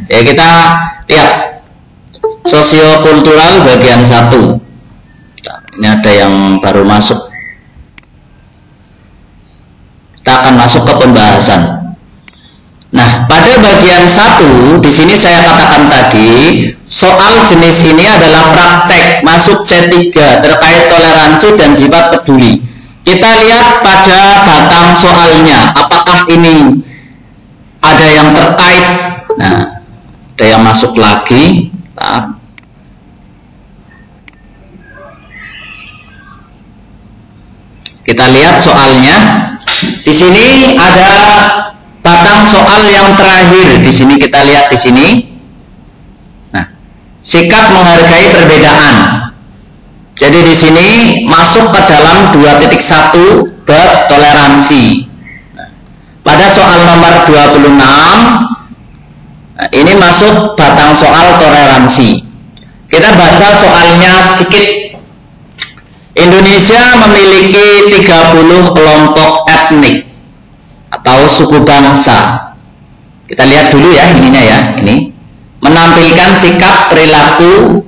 Ya, kita lihat sosiokultural bagian 1. Ini ada yang baru masuk. Kita akan masuk ke pembahasan. Nah, pada bagian 1 di sini saya katakan tadi, soal jenis ini adalah praktek masuk C3 terkait toleransi dan sifat peduli. Kita lihat pada batang soalnya, apakah ini ada yang terkait. Nah, ada yang masuk lagi. Kita lihat soalnya. Di sini ada batang soal yang terakhir. Di sini kita lihat di sini. Nah, sikap menghargai perbedaan. Jadi di sini masuk ke dalam 2.1 bab toleransi. Nah, pada soal nomor 26 ini masuk batang soal toleransi. Kita baca soalnya sedikit. Indonesia memiliki 30 kelompok etnik atau suku bangsa. Kita lihat dulu ya ininya ya. Ini menampilkan sikap perilaku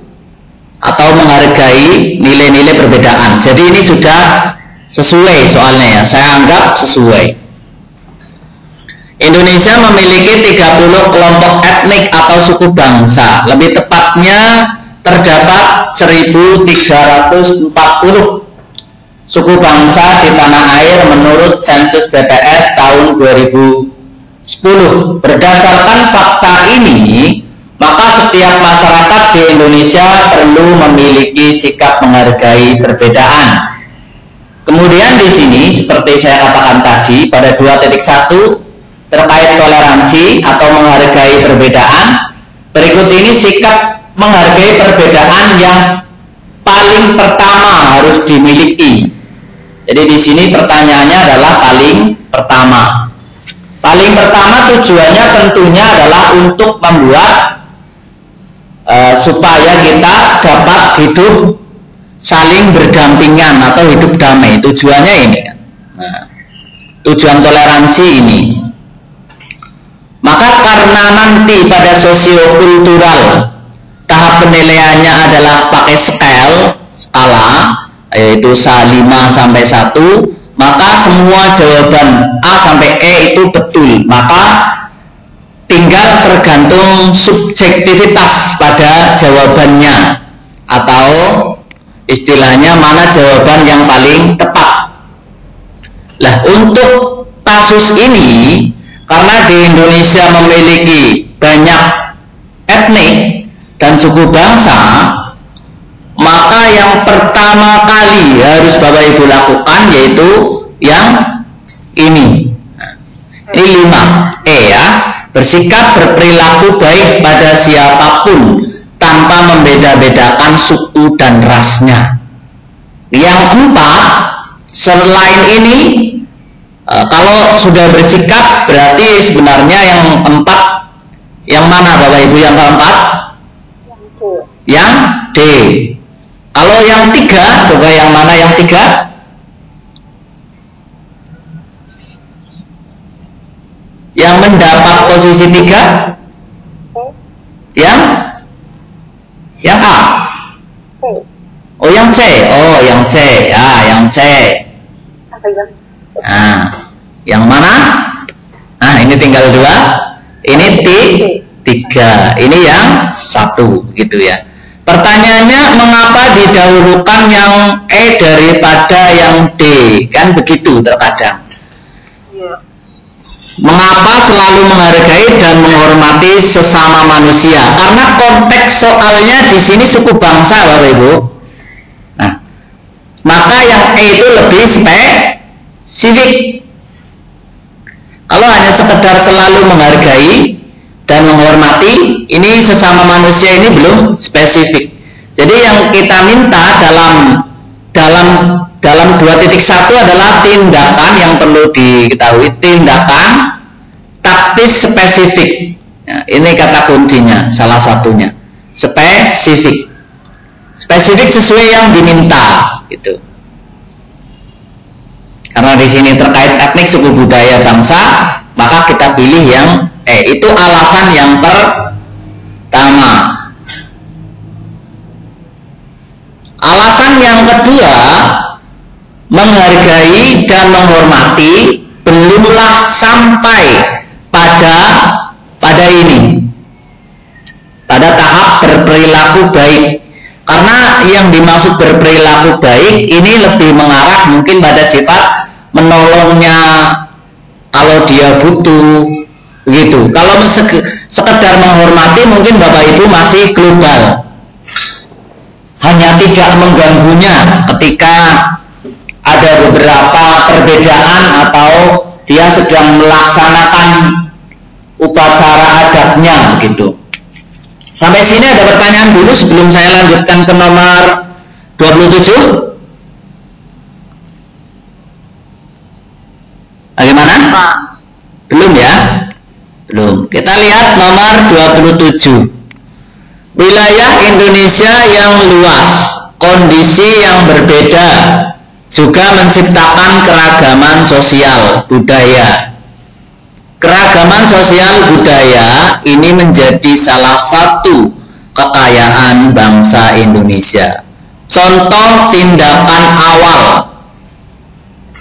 atau menghargai nilai-nilai perbedaan. Jadi ini sudah sesuai soalnya ya. Saya anggap sesuai. Indonesia memiliki 30 kelompok etnik atau suku bangsa. Lebih tepatnya terdapat 1.340 suku bangsa di tanah air menurut sensus BPS tahun 2010. Berdasarkan fakta ini, maka setiap masyarakat di Indonesia perlu memiliki sikap menghargai perbedaan. Kemudian di sini seperti saya katakan tadi pada 2.1 terkait toleransi atau menghargai perbedaan, berikut ini sikap menghargai perbedaan yang paling pertama harus dimiliki. Jadi di sini pertanyaannya adalah paling pertama. Paling pertama tujuannya tentunya adalah untuk membuat supaya kita dapat hidup saling berdampingan atau hidup damai. Tujuannya ini. Nah, tujuan toleransi ini. Maka karena nanti pada sosiokultural tahap penilaiannya adalah pakai skala, yaitu 5 sampai 1, maka semua jawaban A sampai E itu betul. Maka tinggal tergantung subjektivitas pada jawabannya, atau istilahnya mana jawaban yang paling tepat. Lah, untuk kasus ini, karena di Indonesia memiliki banyak etnik dan suku bangsa, maka yang pertama kali harus Bapak Ibu lakukan yaitu yang ini. Ini 5E ya. Bersikap berperilaku baik pada siapapun tanpa membeda-bedakan suku dan rasnya. Yang 4, selain ini, kalau sudah bersikap berarti sebenarnya yang 4 yang mana Bapak Ibu? Yang keempat? Yang D. Kalau yang 3, coba yang mana yang 3? Yang mendapat posisi 3? Yang A? Oh, yang C. Oh, yang C. Ya, yang C. Nah, yang mana? Nah, ini tinggal 2. Ini T3. Ini yang 1 gitu ya. Pertanyaannya, mengapa didahulukan yang E daripada yang D? Kan begitu terkadang. Mengapa selalu menghargai dan menghormati sesama manusia? Karena konteks soalnya di sini suku bangsa, Bapak Ibu. Nah, maka yang E itu lebih spesifik. Kalau hanya sekedar selalu menghargai dan menghormati, ini sesama manusia ini belum spesifik. Jadi yang kita minta dalam 2.1 adalah tindakan yang perlu diketahui, tindakan taktis spesifik. Nah, ini kata kuncinya, salah satunya spesifik. Spesifik sesuai yang diminta, gitu. Karena di sini terkait etnik, suku, budaya, bangsa, maka kita pilih yang itu alasan yang yang kedua, menghargai dan menghormati belumlah sampai pada ini, pada tahap berperilaku baik. Karena yang dimaksud berperilaku baik ini lebih mengarah mungkin pada sifat menolongnya kalau dia butuh, begitu. Kalau sekedar menghormati mungkin Bapak Ibu masih global, hanya tidak mengganggunya ketika ada beberapa perbedaan atau dia sedang melaksanakan upacara adatnya, begitu. Sampai sini ada pertanyaan dulu sebelum saya lanjutkan ke nomor 27. Bagaimana? Belum ya? Belum. Kita lihat nomor 27. Wilayah Indonesia yang luas, kondisi yang berbeda, juga menciptakan keragaman sosial budaya. Keragaman sosial budaya ini menjadi salah satu kekayaan bangsa Indonesia. Contoh tindakan awal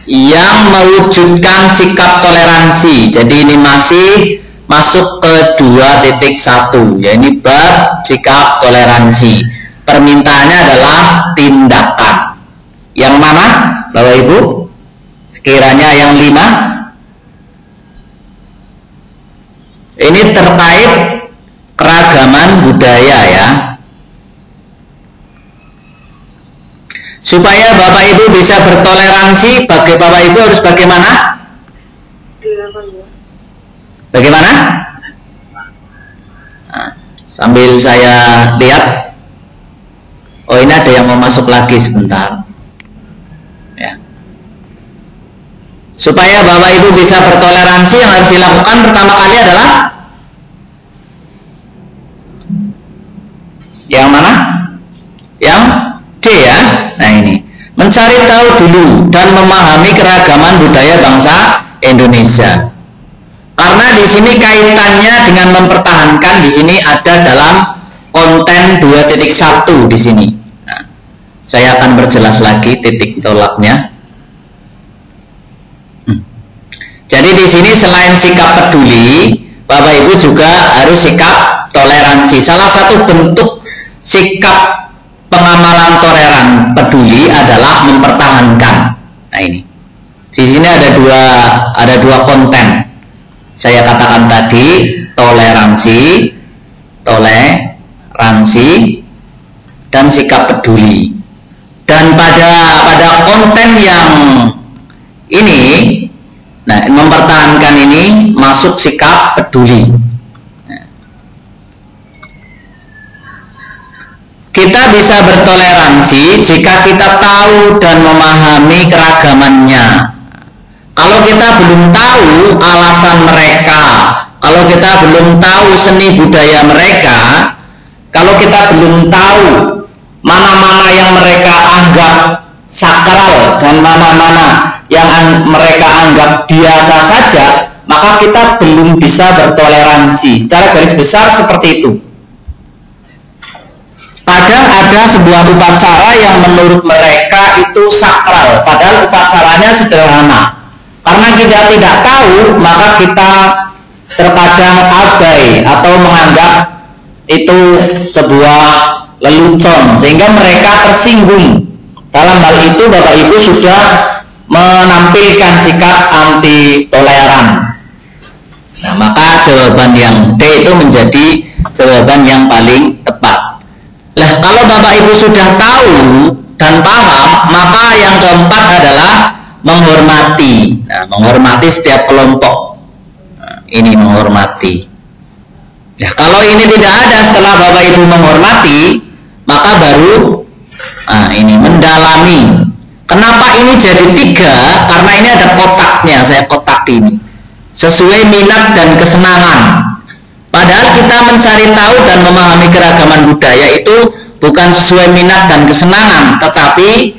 yang mewujudkan sikap toleransi. Jadi ini masih masuk ke 2.1, yaitu bab sikap toleransi. Permintaannya adalah tindakan. Yang mana, Bapak Ibu? Sekiranya yang 5. Ini terkait keragaman budaya ya. Supaya Bapak Ibu bisa bertoleransi, bagi Bapak Ibu harus bagaimana? Bagaimana? Nah, sambil saya lihat. Oh, ini ada yang mau masuk lagi sebentar. Ya. Supaya Bapak Ibu bisa bertoleransi, yang harus dilakukan pertama kali adalah yang mana? Yang D ya. Nah ini, mencari tahu dulu dan memahami keragaman budaya bangsa Indonesia. Karena di sini kaitannya dengan mempertahankan, di sini ada dalam konten 2.1 di sini. Nah, saya akan berjelas lagi titik tolaknya. Jadi di sini selain sikap peduli, Bapak Ibu juga harus sikap toleransi. Salah satu bentuk sikap pengamalan toleran peduli adalah mempertahankan. Nah ini, di sini ada dua konten. Saya katakan tadi toleransi, dan sikap peduli. Dan pada konten yang ini, nah mempertahankan ini masuk sikap peduli. Kita bisa bertoleransi jika kita tahu dan memahami keragamannya. Kalau kita belum tahu alasan mereka, kalau kita belum tahu seni budaya mereka, kalau kita belum tahu mana-mana yang mereka anggap sakral dan mana-mana yang mereka anggap biasa saja, maka kita belum bisa bertoleransi. Secara garis besar seperti itu. Kadang ada sebuah upacara yang menurut mereka itu sakral, padahal upacaranya sederhana. Karena kita tidak tahu, maka kita terkadang abai atau menganggap itu sebuah lelucon, sehingga mereka tersinggung. Dalam hal itu Bapak Ibu sudah menampilkan sikap anti toleran. Nah, maka jawaban yang D itu menjadi jawaban yang paling tepat. Nah, kalau Bapak Ibu sudah tahu dan paham, maka yang keempat adalah menghormati. Nah, menghormati setiap kelompok. Nah, ini menghormati. Ya, kalau ini tidak ada setelah Bapak Ibu menghormati, maka baru ini mendalami. Kenapa ini jadi 3? Karena ini ada kotaknya, saya kotak ini. Sesuai minat dan kesenangan. Padahal kita mencari tahu dan memahami keragaman budaya itu bukan sesuai minat dan kesenangan, tetapi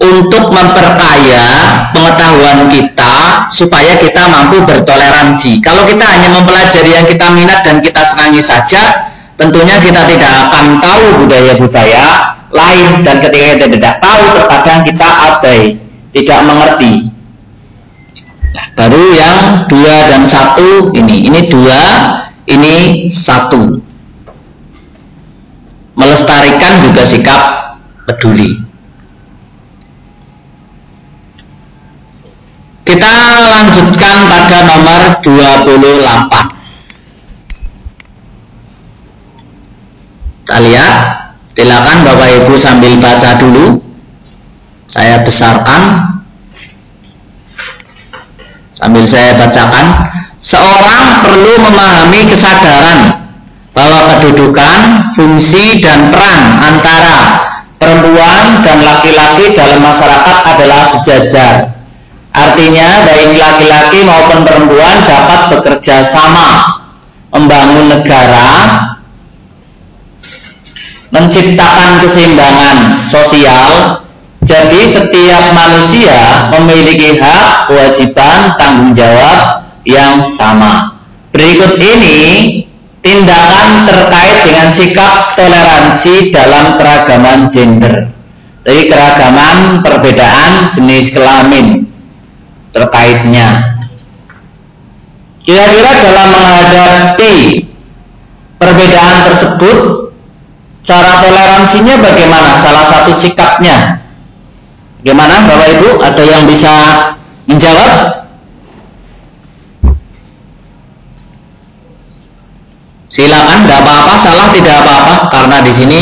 untuk memperkaya pengetahuan kita supaya kita mampu bertoleransi. Kalau kita hanya mempelajari yang kita minat dan kita senangi saja, tentunya kita tidak akan tahu budaya-budaya lain, dan ketika kita tidak tahu terkadang kita abai, tidak mengerti. Nah, baru yang 2 dan 1 ini 2, ini 1. Melestarikan juga sikap peduli. Kita lanjutkan pada nomor 28. Kita lihat, silakan Bapak Ibu sambil baca dulu. Saya besarkan sambil saya bacakan. Seorang perlu memahami kesadaran bahwa kedudukan, fungsi, dan peran antara perempuan dan laki-laki dalam masyarakat adalah sejajar. Artinya baik laki-laki maupun perempuan dapat bekerja sama membangun negara, menciptakan keseimbangan sosial. Jadi setiap manusia memiliki hak, kewajiban, tanggung jawab yang sama. Berikut ini tindakan terkait dengan sikap toleransi dalam keragaman gender. Jadi keragaman perbedaan jenis kelamin terkaitnya. Kira-kira dalam menghadapi perbedaan tersebut, cara toleransinya bagaimana? Salah satu sikapnya bagaimana Bapak Ibu? Ada yang bisa menjawab? Silakan, tidak apa-apa, salah tidak apa-apa, karena di sini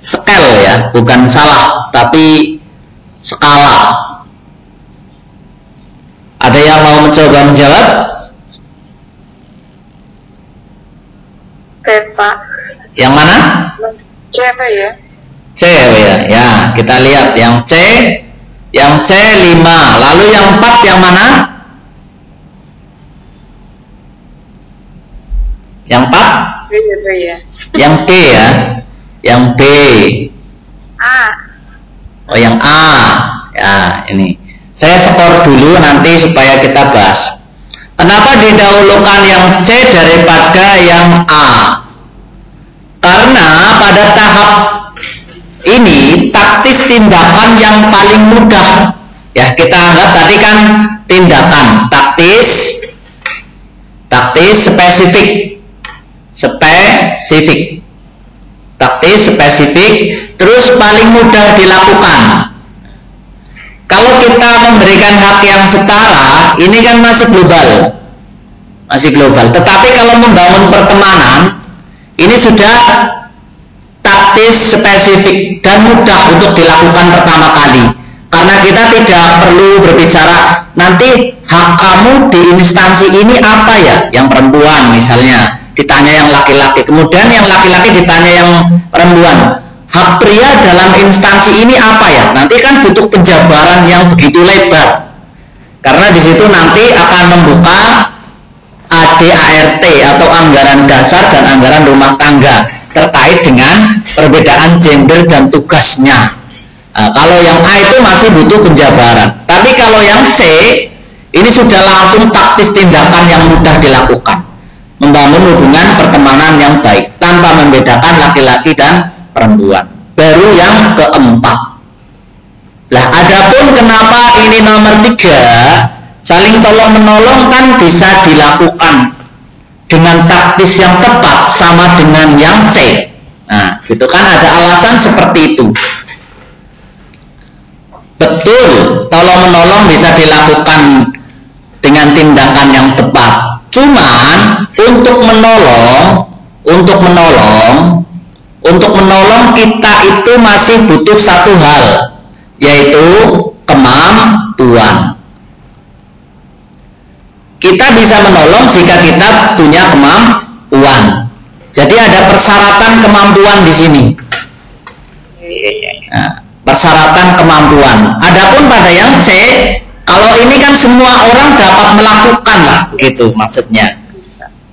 scale ya, bukan salah, tapi skala. Ada yang mau mencoba menjawab? Pak. Yang mana? C ya. C ya. Ya, kita lihat yang C. Yang C 5. Lalu yang 4 yang mana? Yang 4? B ya. Yang B ya. Yang B. A. Oh, yang A. Ya, ini. Saya skor dulu nanti supaya kita bahas. Kenapa didahulukan yang C daripada yang A? Karena pada tahap ini taktis tindakan yang paling mudah. Ya, kita anggap tadi kan tindakan taktis, spesifik, taktis, spesifik, terus paling mudah dilakukan. Kalau kita memberikan hak yang setara, ini kan masih global. Tetapi kalau membangun pertemanan, ini sudah taktis, spesifik, dan mudah untuk dilakukan pertama kali. Karena kita tidak perlu berbicara, nanti hak kamu di instansi ini apa ya? Yang perempuan misalnya, ditanya yang laki-laki. Kemudian yang laki-laki ditanya yang perempuan. Hak pria dalam instansi ini apa ya? Nanti kan butuh penjabaran yang begitu lebar. Karena di situ nanti akan membuka ADART atau anggaran dasar dan anggaran rumah tangga terkait dengan perbedaan gender dan tugasnya. Nah, kalau yang A itu masih butuh penjabaran. Tapi kalau yang C ini sudah langsung taktis tindakan yang mudah dilakukan. Membangun hubungan pertemanan yang baik tanpa membedakan laki-laki dan perempuan. Baru yang keempat. Lah, adapun kenapa ini nomor 3, saling tolong menolong kan bisa dilakukan dengan taktis yang tepat sama dengan yang C. Nah, itu kan ada alasan seperti itu. Betul, tolong menolong bisa dilakukan dengan tindakan yang tepat. Cuman untuk menolong kita itu masih butuh satu hal, yaitu kemampuan. Kita bisa menolong jika kita punya kemampuan. Jadi ada persyaratan kemampuan di sini. Nah, persyaratan kemampuan. Adapun pada yang C, kalau ini kan semua orang dapat melakukan lah, begitu maksudnya.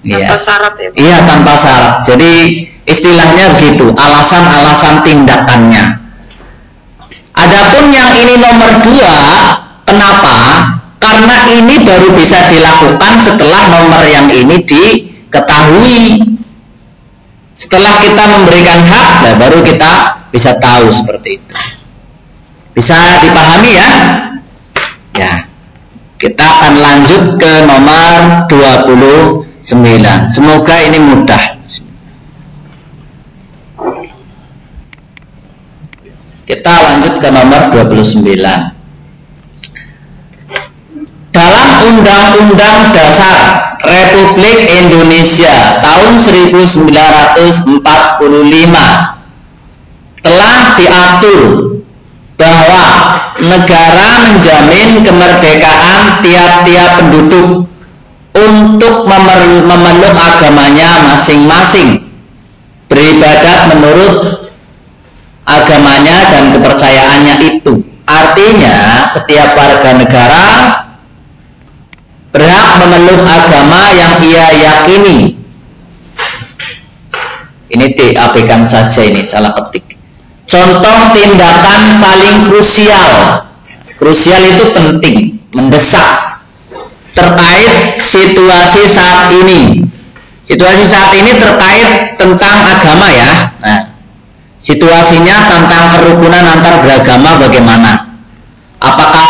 Tanpa syarat ya. Iya, tanpa syarat. Jadi istilahnya begitu, alasan-alasan tindakannya. Adapun yang ini nomor 2, kenapa? Karena ini baru bisa dilakukan setelah nomor yang ini diketahui. Setelah kita memberikan hak, nah baru kita bisa tahu seperti itu. Bisa dipahami ya? Ya. Kita akan lanjut ke nomor 29. Semoga ini mudah. Kita lanjut ke nomor 29. Dalam Undang-Undang Dasar Republik Indonesia tahun 1945 telah diatur bahwa negara menjamin kemerdekaan tiap-tiap penduduk untuk memeluk agamanya masing-masing, beribadat menurut agamanya dan kepercayaannya itu. Artinya setiap warga negara berhak memeluk agama yang ia yakini. Ini diabaikan saja, ini salah ketik. Contoh tindakan paling krusial itu penting, mendesak, terkait situasi saat ini. Situasi saat ini terkait tentang agama ya. Nah, situasinya tentang kerukunan antar beragama bagaimana? Apakah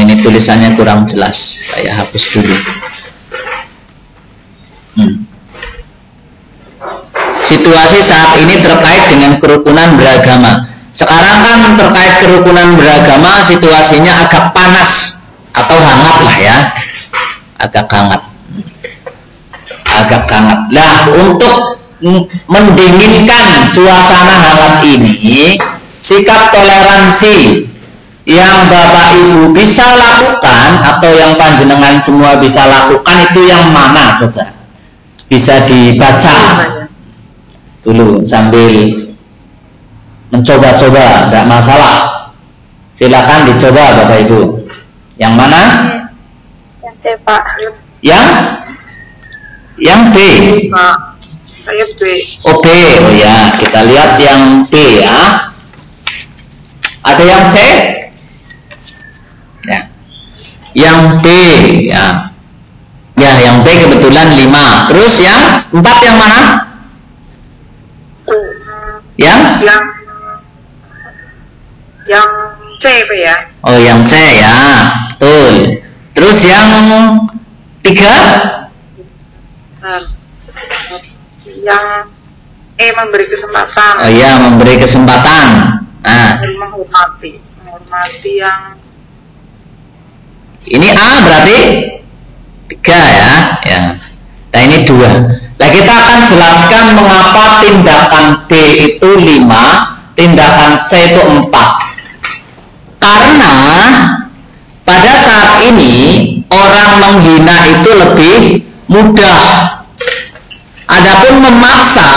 ini tulisannya kurang jelas, saya hapus dulu. Situasi saat ini terkait dengan kerukunan beragama. Sekarang kan terkait kerukunan beragama situasinya agak panas atau hangat lah ya, agak hangat. Nah, untuk mendinginkan suasana hangat ini, sikap toleransi yang Bapak Ibu bisa lakukan atau yang panjenengan semua bisa lakukan itu yang mana coba? Bisa dibaca dulu sambil mencoba-coba, tidak masalah. Silakan dicoba Bapak Ibu. Yang mana? Yang C, Pak. Yang B. Pak. Saya B. Oh B, oh ya, kita lihat yang B ya. Ada yang C? Ya. Yang B ya. Ya, yang B kebetulan 5. Terus yang 4 yang mana? Yang C, Pak ya. Oh, yang C ya. Betul. Terus yang 3? Yang E, memberi kesempatan. Oh iya, memberi kesempatan. Nah, menghormati yang ini A berarti 3 ya. Ya. Nah, ini 2. Nah, kita akan jelaskan mengapa tindakan B itu 5, tindakan C itu 4. Karena pada saat ini orang menghina itu lebih mudah. Adapun memaksa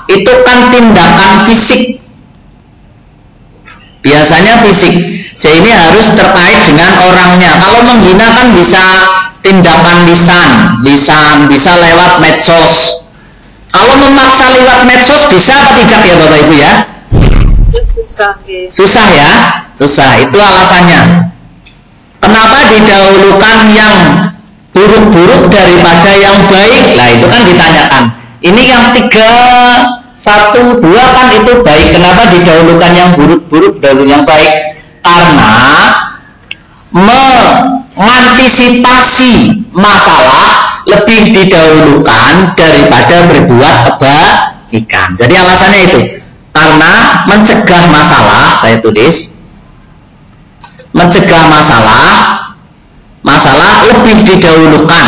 itu kan tindakan fisik. Biasanya fisik. Jadi ini harus terkait dengan orangnya. Kalau menghina kan bisa tindakan lisan, bisa lewat medsos. Kalau memaksa lewat medsos bisa apa tidak ya Bapak Ibu ya? Susah. Susah ya? Susah. Itu alasannya. Kenapa didahulukan yang buruk-buruk daripada yang baik? Lah itu kan ditanyakan. Ini yang 3, 1, 2 kan itu baik. Kenapa didahulukan yang buruk-buruk dahulu yang baik? Karena mengantisipasi masalah lebih didahulukan daripada berbuat kebaikan. Jadi alasannya itu karena mencegah masalah, saya tulis mencegah masalah lebih didahulukan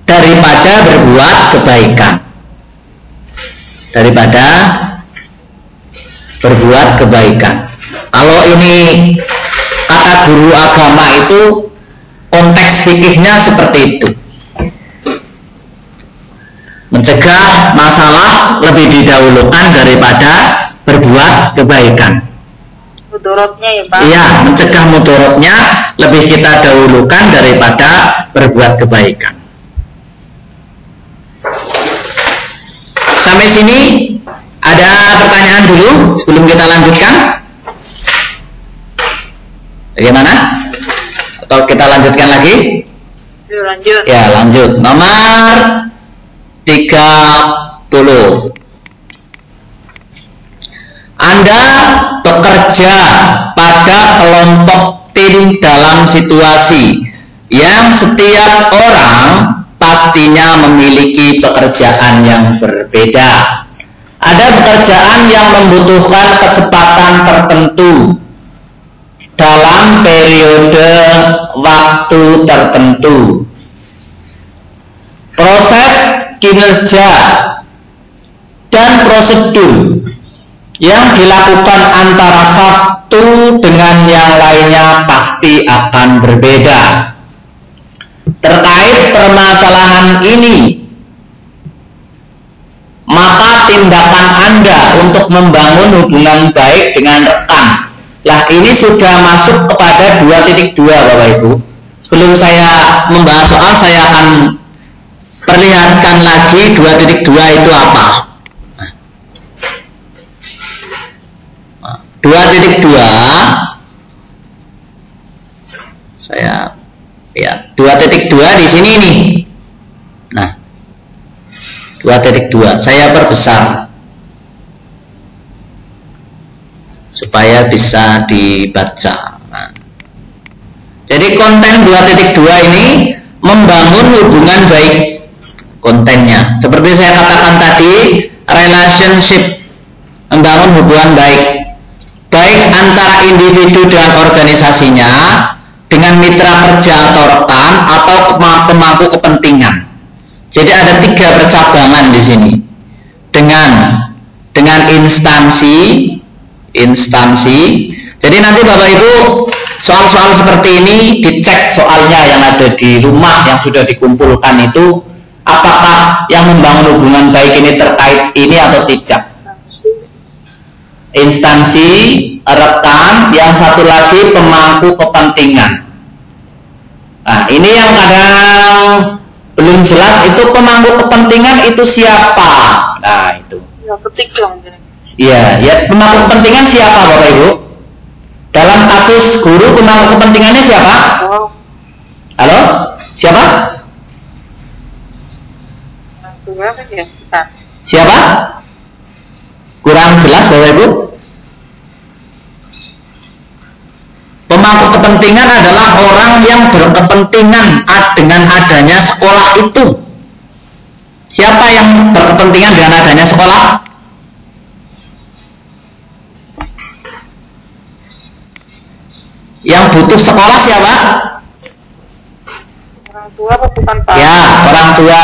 daripada berbuat kebaikan. Kalau ini kata guru agama itu konteks fikihnya seperti itu. Mencegah masalah lebih didahulukan daripada berbuat kebaikan. Mudorotnya ya Pak? Iya, mencegah mudorotnya lebih kita dahulukan daripada berbuat kebaikan. Sampai sini ada pertanyaan dulu sebelum kita lanjutkan? Bagaimana? Atau kita lanjutkan lagi? Lanjut. Ya, lanjut. Nomor 30. Anda bekerja pada kelompok tim dalam situasi yang setiap orang pastinya memiliki pekerjaan yang berbeda. Ada pekerjaan yang membutuhkan kecepatan tertentu dalam periode waktu tertentu. Proses kinerja dan prosedur yang dilakukan antara satu dengan yang lainnya pasti akan berbeda. Terkait permasalahan ini, maka tindakan Anda untuk membangun hubungan baik dengan rekan. Lah, ini sudah masuk kepada 2.2 Bapak Ibu. Sebelum saya membahas soal, saya akan perlihatkan lagi 2.2 itu apa. 2.2 saya ya 2.2 di sini nih. Nah, 2.2 saya perbesar supaya bisa dibaca. Nah, jadi konten 2.2 ini membangun hubungan baik. Kontennya seperti saya katakan tadi, relationship, membangun hubungan baik antara individu dan organisasinya, dengan mitra kerja atau rekan, atau pemangku kepentingan. Jadi ada 3 percabangan di sini. Dengan instansi. Jadi nanti Bapak Ibu soal-soal seperti ini dicek soalnya yang ada di rumah yang sudah dikumpulkan itu, apakah yang membangun hubungan baik ini terkait ini atau tidak. Instansi, rekan, yang satu lagi pemangku kepentingan. Nah, ini yang kadang belum jelas, itu pemangku kepentingan itu siapa. Nah, itu. Ya, ketik dong. Iya, ya, pemangku kepentingan siapa Bapak Ibu? Dalam kasus guru, pemangku kepentingannya siapa? Oh. Halo? Siapa? Siapa? Kurang jelas Bapak Ibu? Pemangku kepentingan adalah orang yang berkepentingan dengan adanya sekolah itu. Siapa yang berkepentingan dengan adanya sekolah? Yang butuh sekolah siapa? Orang tua apa bukan Pak? Ya, orang tua.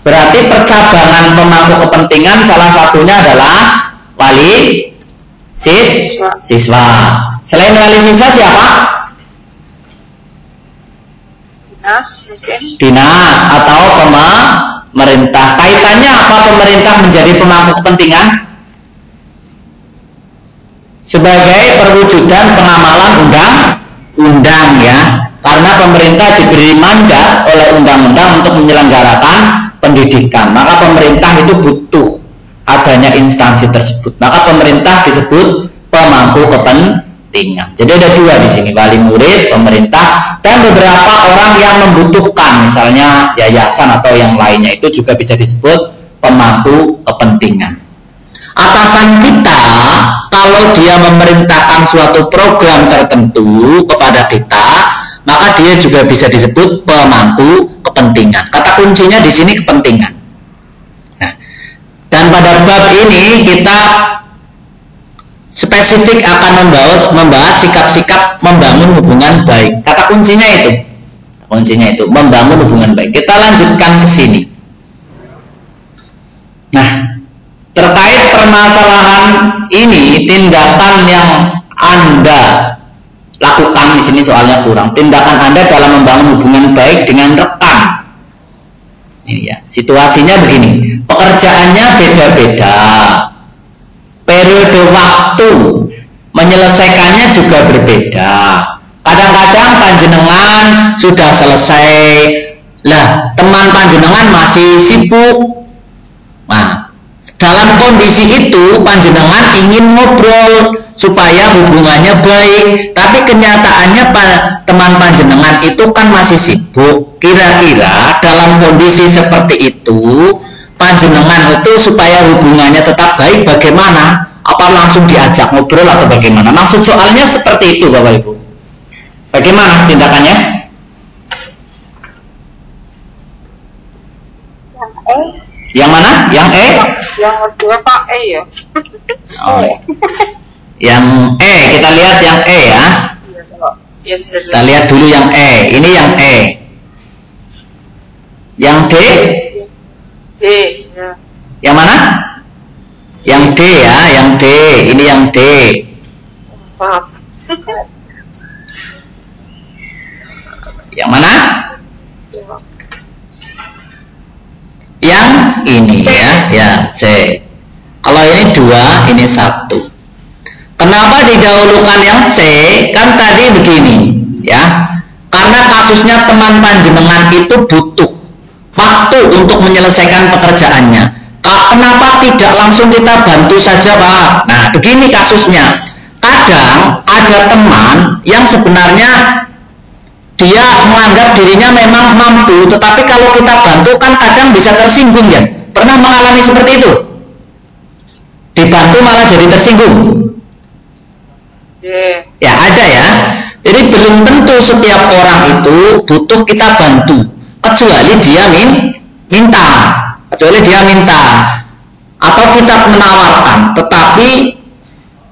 Berarti percabangan pemangku kepentingan salah satunya adalah wali siswa. Selain wali siswa siapa? Dinas atau pemerintah. Kaitannya apa pemerintah menjadi pemangku kepentingan? Sebagai perwujudan pengamalan undang-undang ya. Karena pemerintah diberi mandat oleh undang-undang untuk menyelenggarakan pendidikan. Maka pemerintah itu butuh adanya instansi tersebut. Maka pemerintah disebut pemangku kepentingan. Jadi ada 2 di sini, wali murid, pemerintah, dan beberapa orang yang membutuhkan, misalnya yayasan atau yang lainnya, itu juga bisa disebut pemangku kepentingan. Atasan kita kalau dia memerintahkan suatu program tertentu kepada kita, maka dia juga bisa disebut pemangku kepentingan. Kata kuncinya di sini kepentingan. Nah, dan pada bab ini kita spesifik akan membahas sikap-sikap membangun hubungan baik. Kata kuncinya itu membangun hubungan baik. Kita lanjutkan ke sini. Nah, terkait permasalahan ini, tindakan yang Anda lakukan di sini soalnya kurang. Tindakan Anda dalam membangun hubungan baik dengan rekan. Ini ya, situasinya begini. Pekerjaannya beda-beda. Periode waktu menyelesaikannya juga berbeda. Kadang-kadang panjenengan sudah selesai, lah teman panjenengan masih sibuk. Nah, dalam kondisi itu panjenengan ingin ngobrol supaya hubungannya baik, tapi kenyataannya teman panjenengan itu kan masih sibuk. Kira-kira dalam kondisi seperti itu panjenengan itu supaya hubungannya tetap baik bagaimana? Apa langsung diajak ngobrol atau bagaimana? Maksud soalnya seperti itu Bapak Ibu. Bagaimana tindakannya? Yang E. Yang mana? Yang E? Yang kedua Pak E ya. Oh. Yang E, kita lihat yang E ya. Iya, Kita lihat dulu yang E. Ini yang E. Yang D? D. Ya. Yang mana? Yang D ya, yang D. Ini yang D. Maaf. Yang mana? Yang ini ya, ya C. Kalau ini 2, ini 1. Kenapa didahulukan yang C? Kan tadi begini, ya. Karena kasusnya teman panjenengan itu butuh waktu untuk menyelesaikan pekerjaannya. Kenapa tidak langsung kita bantu saja, Pak? Nah, begini kasusnya. Kadang ada teman yang sebenarnya dia menganggap dirinya memang mampu, tetapi kalau kita bantu kan kadang bisa tersinggung ya. Pernah mengalami seperti itu? Dibantu malah jadi tersinggung. Ya ada ya. Jadi belum tentu setiap orang itu butuh kita bantu, kecuali dia minta, atau kita menawarkan. Tetapi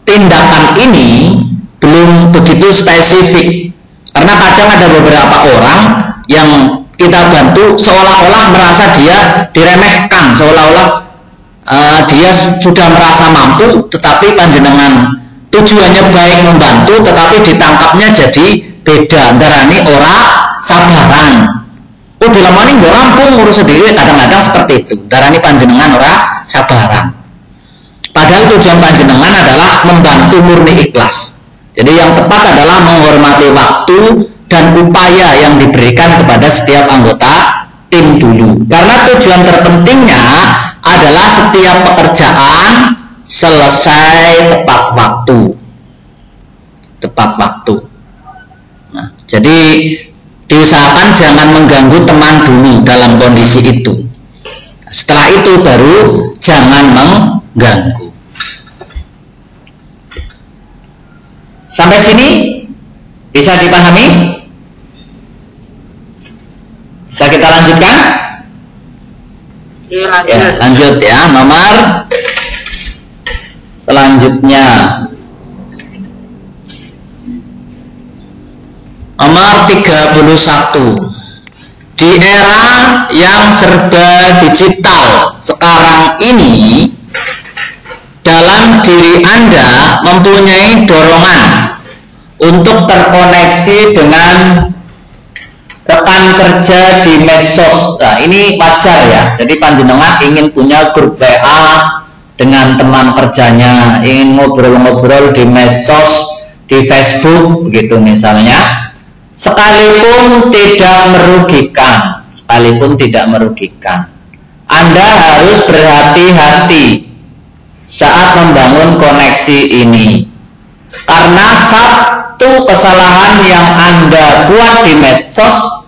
tindakan ini belum begitu spesifik, karena kadang ada beberapa orang yang kita bantu seolah-olah merasa dia diremehkan, seolah-olah dia sudah merasa mampu, tetapi panjenengan tujuannya baik membantu, tetapi ditangkapnya jadi beda. Antara ini orang sabaran. Oh dalam ini gue rampung ngurus sendiri, kadang-kadang seperti itu. Antara ini panjenengan orang sabaran. Padahal tujuan panjenengan adalah membantu murni ikhlas. Jadi yang tepat adalah menghormati waktu dan upaya yang diberikan kepada setiap anggota tim dulu. Karena tujuan terpentingnya adalah setiap pekerjaan selesai tepat waktu. Nah, jadi diusahakan jangan mengganggu teman dulu dalam kondisi itu. Setelah itu baru jangan mengganggu. Sampai sini bisa dipahami? Bisa kita lanjutkan? Ya, lanjut ya. Nomor selanjutnya, nomor 31. Di era yang serba digital sekarang ini, dalam diri Anda mempunyai dorongan untuk terkoneksi dengan rekan kerja di medsos. Nah, ini wajar ya. Jadi panjenengan ingin punya grup WA dengan teman kerjanya, ingin ngobrol-ngobrol di medsos, di Facebook begitu misalnya. Sekalipun tidak merugikan, Anda harus berhati-hati saat membangun koneksi ini, karena satu kesalahan yang Anda buat di medsos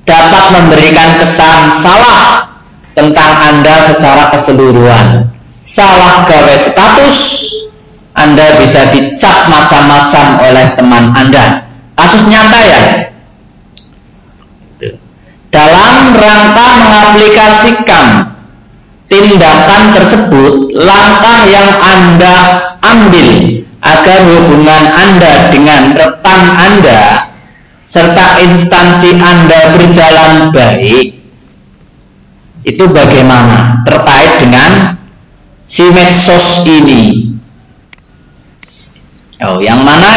dapat memberikan kesan salah tentang Anda secara keseluruhan. Salah gawe status, Anda bisa dicap macam-macam oleh teman Anda. Kasus nyata ya. Dalam rangka mengaplikasikan tindakan tersebut, langkah yang Anda ambil agar hubungan Anda dengan rekan Anda serta instansi Anda berjalan baik itu bagaimana terkait dengan si medsos ini. Oh, yang mana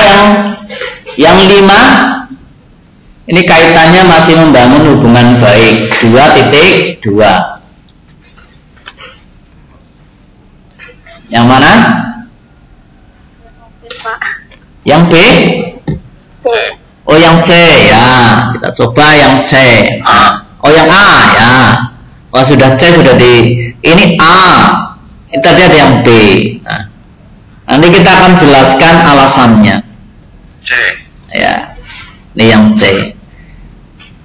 yang 5? Ini kaitannya masih membangun hubungan baik. 2.2. Yang mana? Yang B? Oh, yang C ya. Kita coba yang C. Oh, yang A ya. Oh, sudah C sudah di. Ini A. Ini tadi ada yang B. Nah, nanti kita akan jelaskan alasannya. C. Ya. Ini yang C.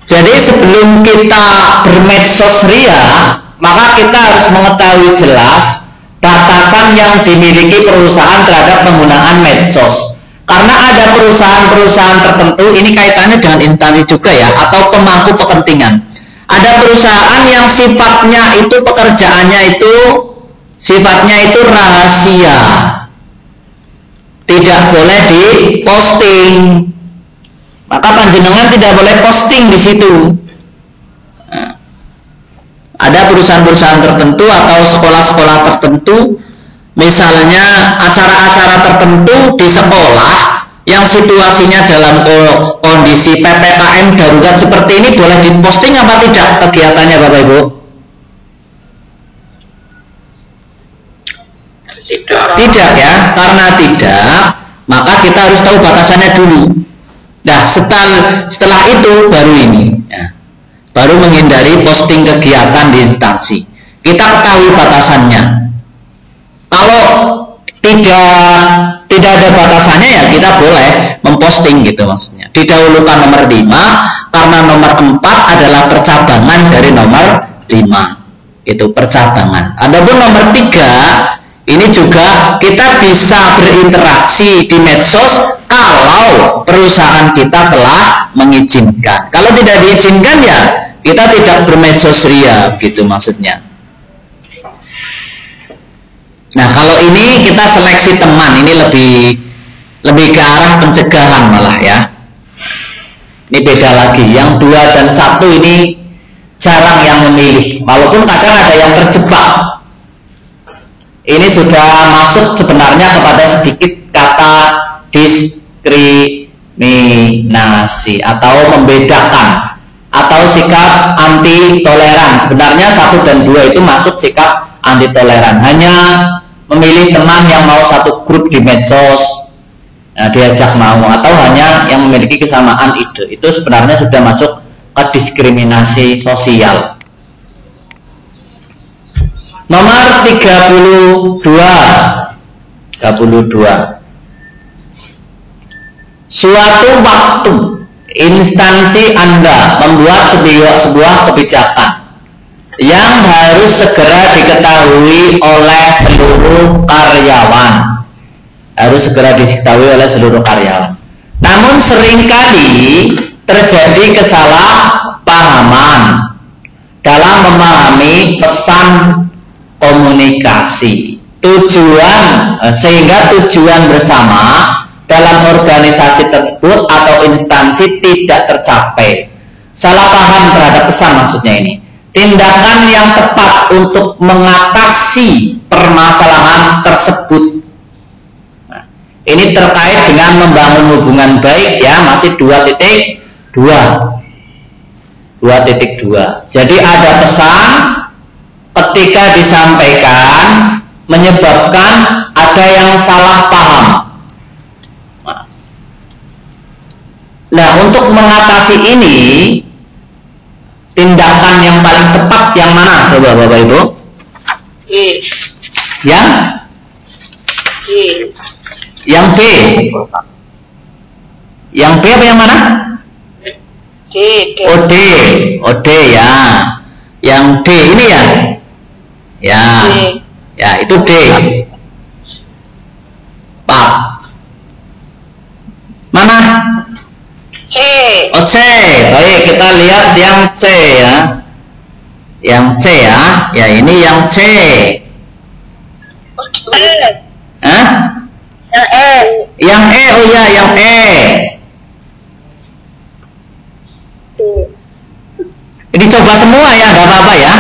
Jadi sebelum kita bermedsos ria, maka kita harus mengetahui jelas batasan yang dimiliki perusahaan terhadap penggunaan medsos. Karena ada perusahaan-perusahaan tertentu, ini kaitannya dengan instansi juga ya, atau pemangku kepentingan. Ada perusahaan yang sifatnya itu pekerjaannya itu sifatnya itu rahasia, tidak boleh diposting. Maka panjenengan tidak boleh posting di situ. Nah, ada perusahaan-perusahaan tertentu atau sekolah-sekolah tertentu, misalnya acara-acara tertentu di sekolah yang situasinya dalam kondisi PPKM darurat seperti ini, boleh diposting apa tidak kegiatannya Bapak Ibu? Tidak ya, karena tidak, maka kita harus tahu batasannya dulu. Nah, setelah itu baru ini, ya, baru menghindari posting kegiatan di instansi. Kita ketahui batasannya. Kalau tidak ada batasannya ya kita boleh memposting gitu maksudnya. Didahulukan nomor 5 karena nomor 4 adalah percabangan dari nomor 5. Itu percabangan. Adapun nomor 3 ini juga kita bisa berinteraksi di medsos kalau perusahaan kita telah mengizinkan. Kalau tidak diizinkan ya kita tidak bermedsos ria gitu maksudnya. Nah, kalau ini kita seleksi teman, ini lebih ke arah pencegahan malah ya. Ini beda lagi. Yang 2 dan 1 ini jarang yang memilih, walaupun kadang ada yang terjebak. Ini sudah masuk sebenarnya kepada sedikit kata diskriminasi atau membedakan atau sikap anti toleran. Sebenarnya 1 dan 2 itu masuk sikap anti toleran, hanya memilih teman yang mau satu grup di medsos, nah, diajak mau, atau hanya yang memiliki kesamaan ide. Itu sebenarnya sudah masuk ke diskriminasi sosial. Nomor 32. Suatu waktu instansi Anda membuat sebuah kebijakan yang harus segera diketahui oleh seluruh karyawan. Namun seringkali terjadi kesalahpahaman dalam memahami pesan komunikasi. Sehingga tujuan bersama dalam organisasi tersebut atau instansi tidak tercapai. Salah paham terhadap pesan maksudnya ini. Tindakan yang tepat untuk mengatasi permasalahan tersebut. Nah, ini terkait dengan membangun hubungan baik ya, masih 2.2. Jadi ada pesan ketika disampaikan menyebabkan ada yang salah paham. Nah, untuk mengatasi ini, tindakan yang paling tepat yang mana? Coba Bapak Ibu. Yang B. Yang B apa yang mana? D ya. Yang D ini ya. Ya, itu D. Pak. Mana? C. Oh, C. Baik, kita lihat yang C ya. Yang C ya. Ya, ini yang C. Hah? Yang E. Yang E, oh ya, yang E. Dicoba semua ya, nggak apa-apa ya.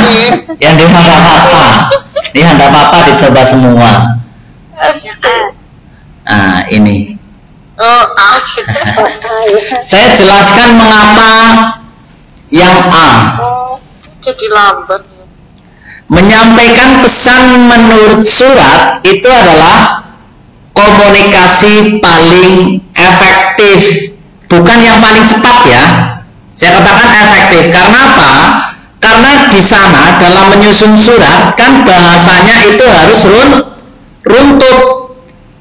Yang dia nggak apa-apa. Ini nggak apa-apa, dicoba semua. Nah, ini. Saya jelaskan mengapa yang A. Jadi lambat. Menyampaikan pesan menurut surat itu adalah komunikasi paling efektif, bukan yang paling cepat ya. Saya katakan efektif karena apa? Karena di sana dalam menyusun surat kan bahasanya itu harus runtut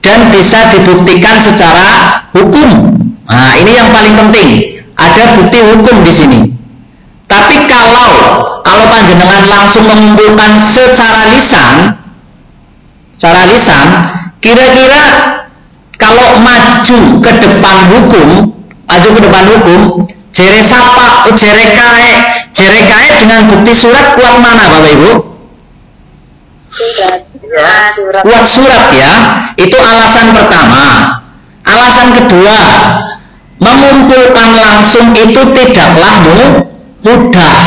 dan bisa dibuktikan secara hukum. Nah, ini yang paling penting. Ada bukti hukum di sini. Tapi kalau panjenengan langsung mengumpulkan secara lisan, kira-kira kalau maju ke depan hukum, jere sapa, jere kae dengan bukti surat kuat mana Bapak Ibu? Surat. Kuat surat ya. Itu alasan pertama. Alasan kedua, mengumpulkan langsung itu tidaklah mudah,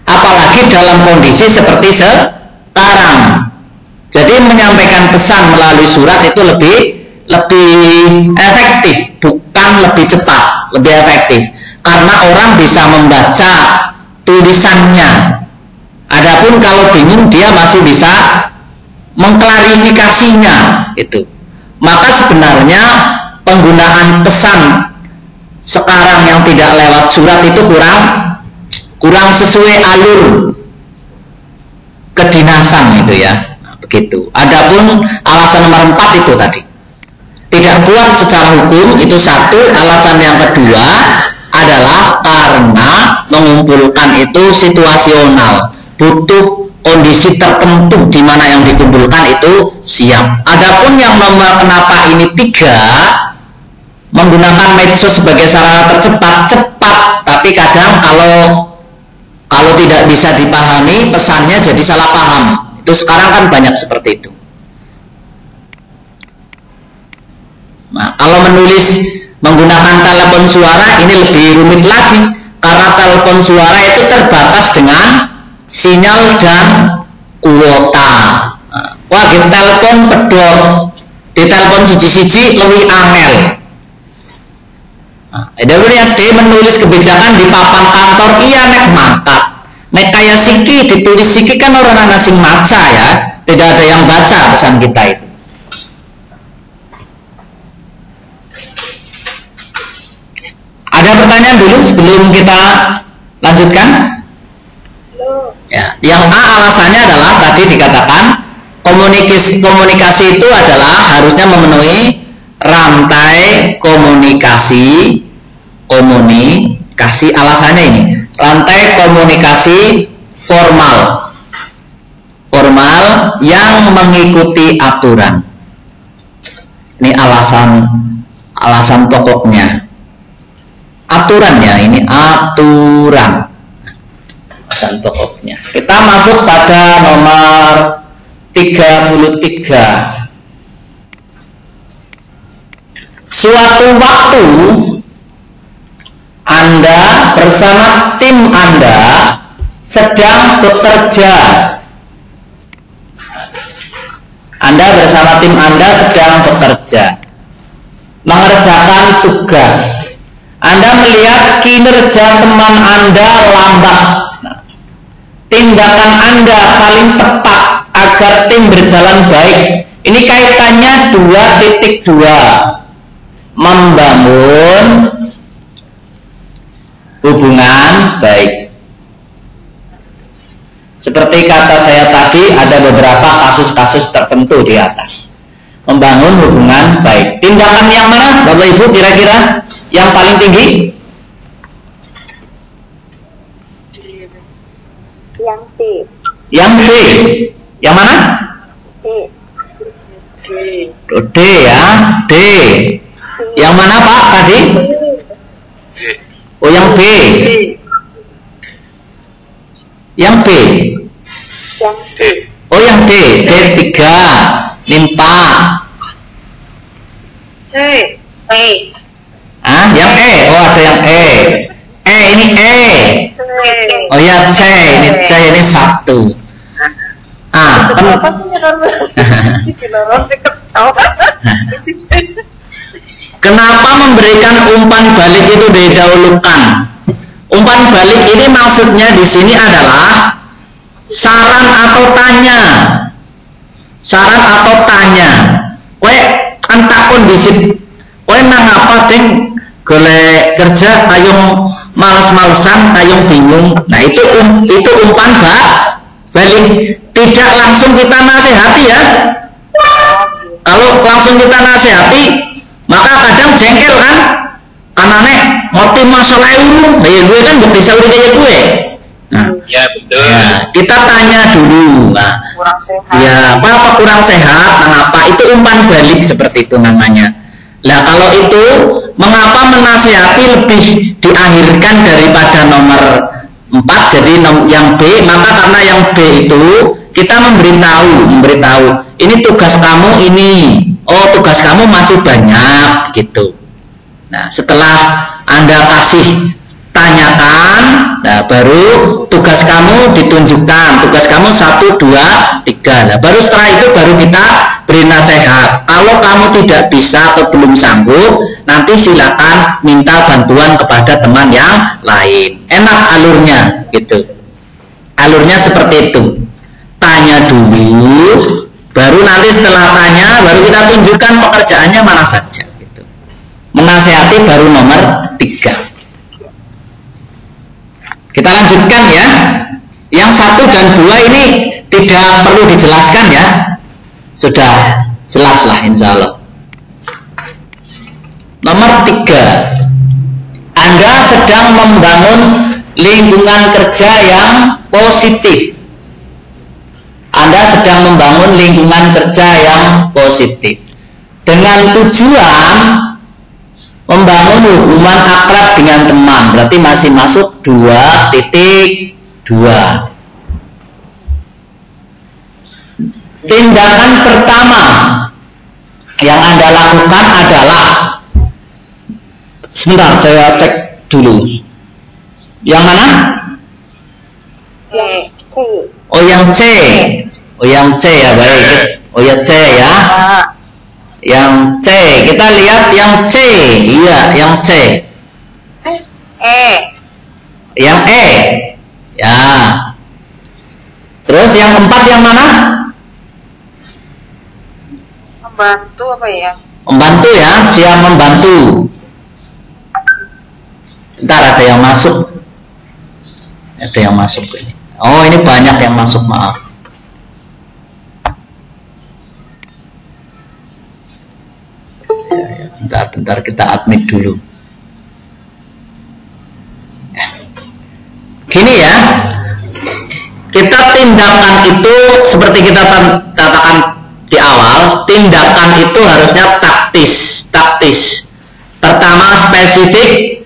apalagi dalam kondisi seperti sekarang. Jadi menyampaikan pesan melalui surat itu lebih efektif, bukan lebih cepat, lebih efektif, karena orang bisa membaca tulisannya. Adapun kalau bingung dia masih bisa mengklarifikasinya itu. Maka sebenarnya penggunaan pesan sekarang yang tidak lewat surat itu kurang sesuai alur kedinasan itu ya. Begitu. Adapun alasan nomor 4 itu tadi tidak kuat secara hukum, itu satu. Alasan yang kedua adalah karena mengumpulkan itu situasional, butuh kondisi tertentu di mana yang dikumpulkan itu siap. Adapun yang nomor kenapa ini 3, menggunakan medsos sebagai sarana cepat, tapi kadang kalau tidak bisa dipahami pesannya jadi salah paham. Itu sekarang kan banyak seperti itu. Nah, kalau menulis menggunakan telepon suara ini lebih rumit lagi, karena telepon suara itu terbatas dengan sinyal dan kuota. Wah, di telepon pedot, di telepon siji-siji lebih angel. Ada dia menulis kebijakan di papan kantor, iya nek mantap. Nek kayak siki ditulis siki kan orang anak sing maca ya, tidak ada yang baca pesan kita itu. Ada pertanyaan dulu sebelum kita lanjutkan? Ya, yang A alasannya adalah tadi dikatakan komunikasi itu adalah harusnya memenuhi rantai komunikasi. Alasannya ini rantai komunikasi formal yang mengikuti aturan. Ini alasan pokoknya. Aturan ya, ini aturan. Alasan pokoknya. Kita masuk pada nomor 33. Suatu waktu Anda bersama tim Anda sedang bekerja. Anda bersama tim Anda sedang bekerja, mengerjakan tugas. Anda melihat kinerja teman Anda lambat. Tindakan Anda paling tepat agar tim berjalan baik. Ini kaitannya 2.2. Membangun hubungan baik. Seperti kata saya tadi, ada beberapa kasus-kasus tertentu di atas. Membangun hubungan baik. Tindakan yang mana Bapak Ibu kira-kira yang paling tinggi? Yang D. Yang D. Yang mana? D ya, D. Yang mana Pak tadi? Oh, yang B. Yang B. Oh, yang D. D3. Nimpa. C. Yang E. Oh, ada yang E. Ini E. Oh ya, C. Ini C, ini 1. Kenapa memberikan umpan balik itu didahulukan? Umpan balik ini maksudnya di sini adalah saran atau tanya. Saran atau tanya. Kowe kan takon disit. Kowe nang apa ting golek kerja kayung males-malesan, kayung bingung. Nah, itu umpan balik. Tidak langsung kita nasihati ya. Kalau langsung kita nasihati, maka kadang jengkel kan, anaknya ngerti masalah ilmu, ya gue kan gak bisa udah kayak gue. Nah, ya betul. Ya, kita tanya dulu. Nah, kurang sehat. ya apa kurang sehat? Mengapa? Itu umpan balik seperti itu namanya. Nah, kalau itu mengapa menasehati lebih diakhirkan daripada nomor 4 jadi yang B? Maka karena yang B itu kita memberitahu ini tugas kamu ini. Oh, tugas kamu masih banyak gitu. Nah, setelah Anda kasih tanyakan, nah baru tugas kamu ditunjukkan, tugas kamu 1, 2, 3. Nah, baru setelah itu baru kita beri nasihat. Kalau kamu tidak bisa atau belum sanggup, nanti silakan minta bantuan kepada teman yang lain. Enak alurnya gitu. Alurnya seperti itu. Tanya dulu, baru nanti setelah tanya baru kita tunjukkan pekerjaannya mana saja gitu. Menasehati baru nomor 3. Kita lanjutkan ya. Yang 1 dan 2 ini tidak perlu dijelaskan ya. Sudah jelas lah insya Allah. Nomor 3, Anda sedang membangun lingkungan kerja yang positif. Anda sedang membangun lingkungan kerja yang positif dengan tujuan membangun hubungan akrab dengan teman. Berarti masih masuk 2.2. Tindakan pertama yang Anda lakukan adalah, sebentar saya cek dulu. Yang mana? Oh yang C. Oh yang C ya, baik. Oh ya C ya. Yang C, kita lihat yang C. Iya, yang C. Yang E. Ya. Terus yang 4 yang mana? Membantu apa ya? Membantu ya, siap membantu. Ntar ada yang masuk. Ada yang masuk ini. Oh, ini banyak yang masuk, maaf. Bentar kita admit dulu. Gini ya, kita tindakan itu seperti kita katakan di awal, tindakan itu harusnya taktis. Pertama spesifik,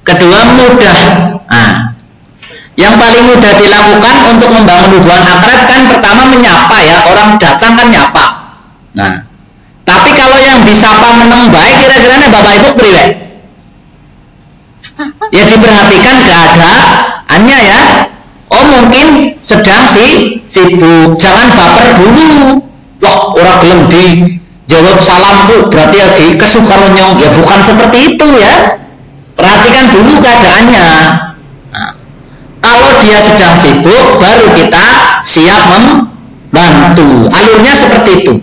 kedua mudah. Nah, yang paling mudah dilakukan untuk membangun hubungan akrab kan pertama menyapa ya, orang datang kan nyapa. Nah, tapi kalau yang disapa meneng baik, kira-kiranya Bapak Ibu priwe? Ya diperhatikan keadaannya ya. Oh mungkin sedang sibuk, jangan baper dulu. Loh orang gelem di jawab salamku berarti lagi kesukaronyong. Ya bukan seperti itu ya. Perhatikan dulu keadaannya. Nah, kalau dia sedang sibuk, baru kita siap membantu. Alurnya seperti itu.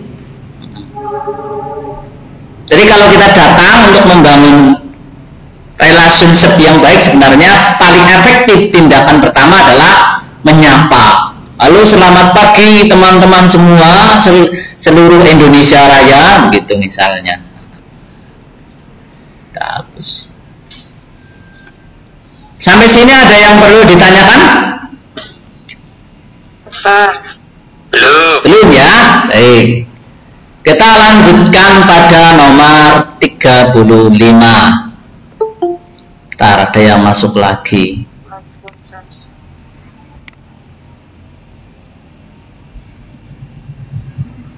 Jadi kalau kita datang untuk membangun relationship yang baik, sebenarnya paling efektif tindakan pertama adalah menyapa. Halo, selamat pagi teman-teman semua seluruh Indonesia Raya, gitu misalnya. Terus sampai sini ada yang perlu ditanyakan? Belum ya? Baik. Kita lanjutkan pada nomor 35. Ntar ada yang masuk lagi.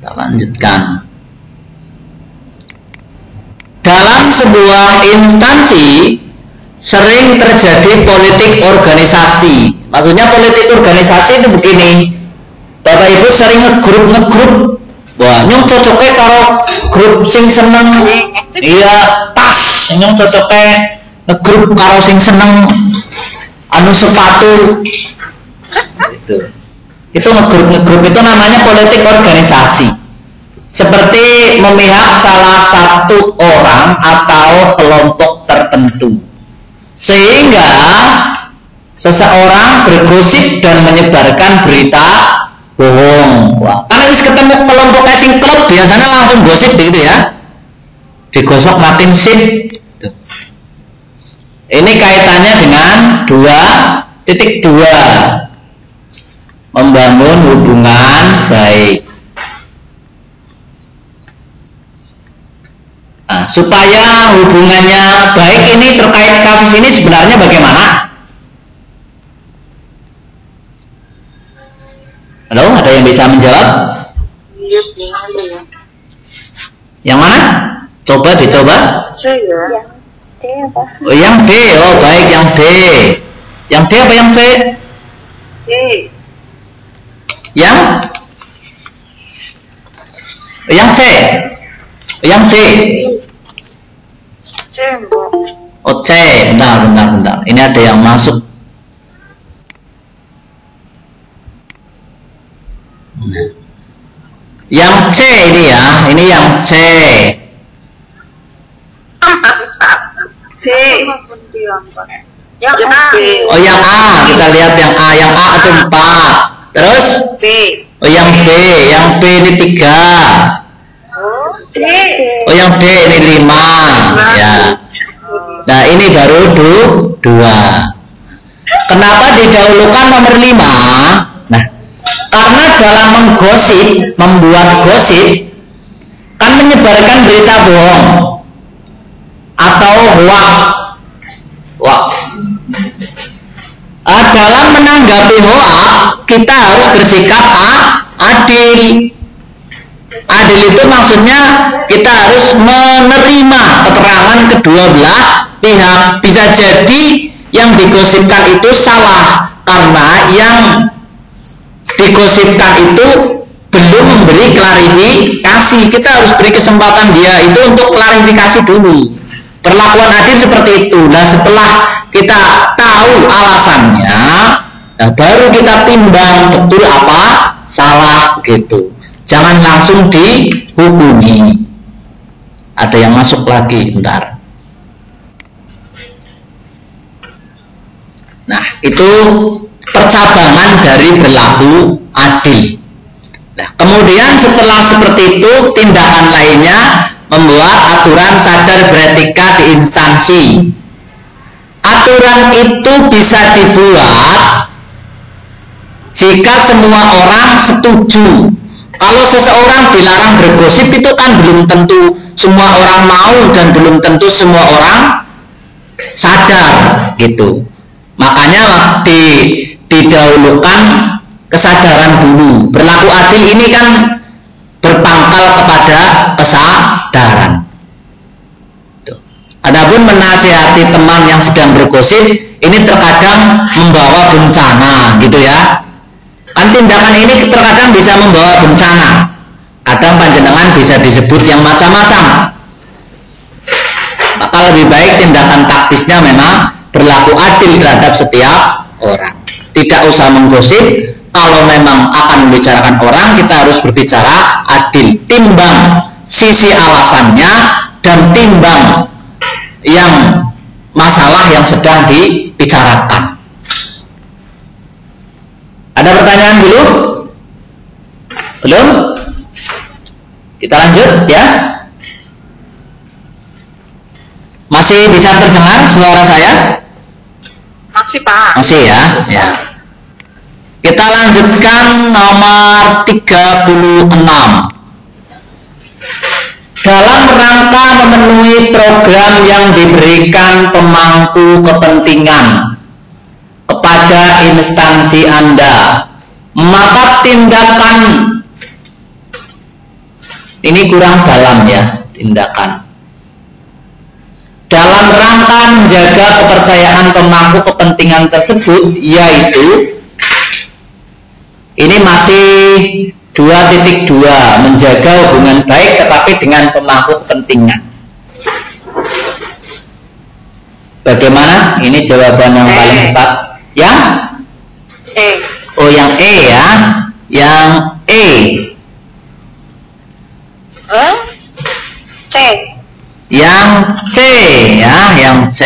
Kita lanjutkan. Dalam sebuah instansi sering terjadi politik organisasi. Maksudnya politik organisasi itu begini. Bapak Ibu sering ngegrup. Wah, nyong cocoknya karo grup sing seneng. Iya, pas nyong cocoknya ngegrup karo sing seneng anu sepatu. Itu ngegrup itu namanya politik organisasi. Seperti memihak salah satu orang atau kelompok tertentu. Sehingga seseorang bergosip dan menyebarkan berita bohong. Wah, karena harus ketemu kelompok casing klub biasanya langsung gosip gitu ya. Digosok makin sip. Ini kaitannya dengan 2 Titik 2, membangun hubungan baik. Nah, supaya hubungannya baik ini terkait kasus ini sebenarnya bagaimana? Halo, ada yang bisa menjawab? Yang mana? Coba dicoba. D apa? Oh, yang D. Oh, baik, yang D. Yang D apa yang C? D. Yang C. Yang D. C, Mbak. Oh, C. Bentar. Ini ada yang masuk. Yang C ini ya. Ini yang C. C. Yang A. Oh, yang A. Kita lihat yang A. Yang A itu 4. Terus? B. Oh, yang B. Yang B ini 3. D. Oh, yang D ini 5. Ya. Nah, ini baru 2. Kenapa didahulukan nomor 5? Nah, karena dalam menggosip, membuat gosip, kan menyebarkan berita bohong atau hoax. Dalam menanggapi hoax, kita harus bersikap adil. Adil itu maksudnya kita harus menerima keterangan kedua belah pihak. Bisa jadi yang digosipkan itu salah karena yang digosipkan itu belum memberi klarifikasi. Kita harus beri kesempatan dia itu untuk klarifikasi dulu. Perlakuan adil seperti itu. Nah, setelah kita tahu alasannya, nah baru kita timbang betul apa salah gitu. Jangan langsung dihukumi. Ada yang masuk lagi, bentar. Nah, itu percabangan dari berlaku adil. Nah, kemudian setelah seperti itu, tindakan lainnya membuat aturan sadar beretika di instansi. Aturan itu bisa dibuat jika semua orang setuju. Kalau seseorang dilarang bergosip itu kan belum tentu semua orang mau dan belum tentu semua orang sadar gitu. Makanya didahulukan kesadaran dulu. Berlaku adil ini kan berpangkal kepada kesadaran. Adapun menasihati teman yang sedang bergosip ini terkadang membawa bencana gitu ya. Kan tindakan ini terkadang bisa membawa bencana. Kadang panjenengan bisa disebut yang macam-macam. Maka lebih baik tindakan taktisnya memang berlaku adil terhadap setiap orang. Tidak usah menggosip. Kalau memang akan membicarakan orang, kita harus berbicara adil. Timbang sisi alasannya dan timbang yang masalah yang sedang dibicarakan. Ada pertanyaan dulu? Belum? Kita lanjut ya. Masih bisa terdengar suara saya? Masih, Pak. Masih ya. Ya. Kita lanjutkan nomor 36. Dalam rangka memenuhi program yang diberikan pemangku kepentingan kepada instansi Anda, maka tindakan ini kurang dalam ya, tindakan dalam rangka menjaga kepercayaan pemangku kepentingan tersebut, yaitu ini masih 2.2, menjaga hubungan baik tetapi dengan pemangku kepentingan. Bagaimana? Ini jawaban yang paling tepat. Yang E. Oh, yang E ya. Yang E. C. Yang C ya, yang C.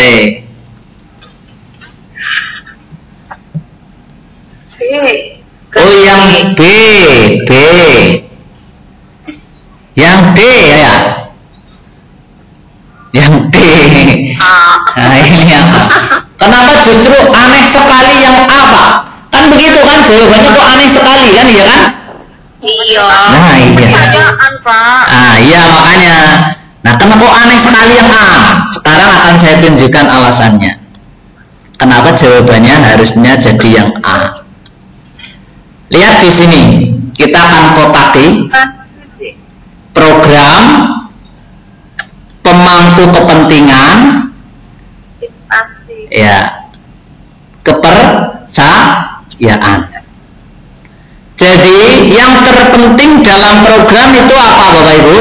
B. Oh, yang B. Yang D ya. Yang D. Nah, ini yang A. Kenapa justru aneh sekali yang apa? Kan begitu kan jawabannya, kok aneh sekali kan, iya kan? Iya. Nah iya. Pertanyaan, Pak. Nah iya makanya. Nah kenapa kok aneh sekali yang A? Sekarang akan saya tunjukkan alasannya. Kenapa jawabannya harusnya jadi yang A? Lihat di sini, kita akan kotaki program pemangku kepentingan, ya, kepercayaan. Jadi yang terpenting dalam program itu apa, Bapak Ibu?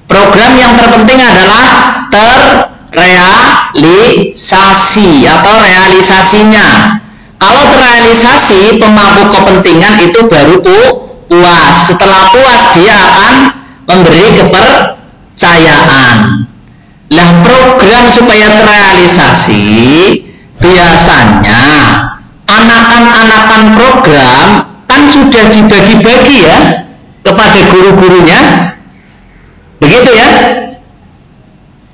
Program yang terpenting adalah terrealisasi atau realisasinya. Kalau terrealisasi, pemangku kepentingan itu baru puas. Setelah puas, dia akan memberi kepercayaan. Lah program supaya terrealisasi, biasanya anakan-anakan program kan sudah dibagi-bagi ya kepada guru-gurunya, begitu ya.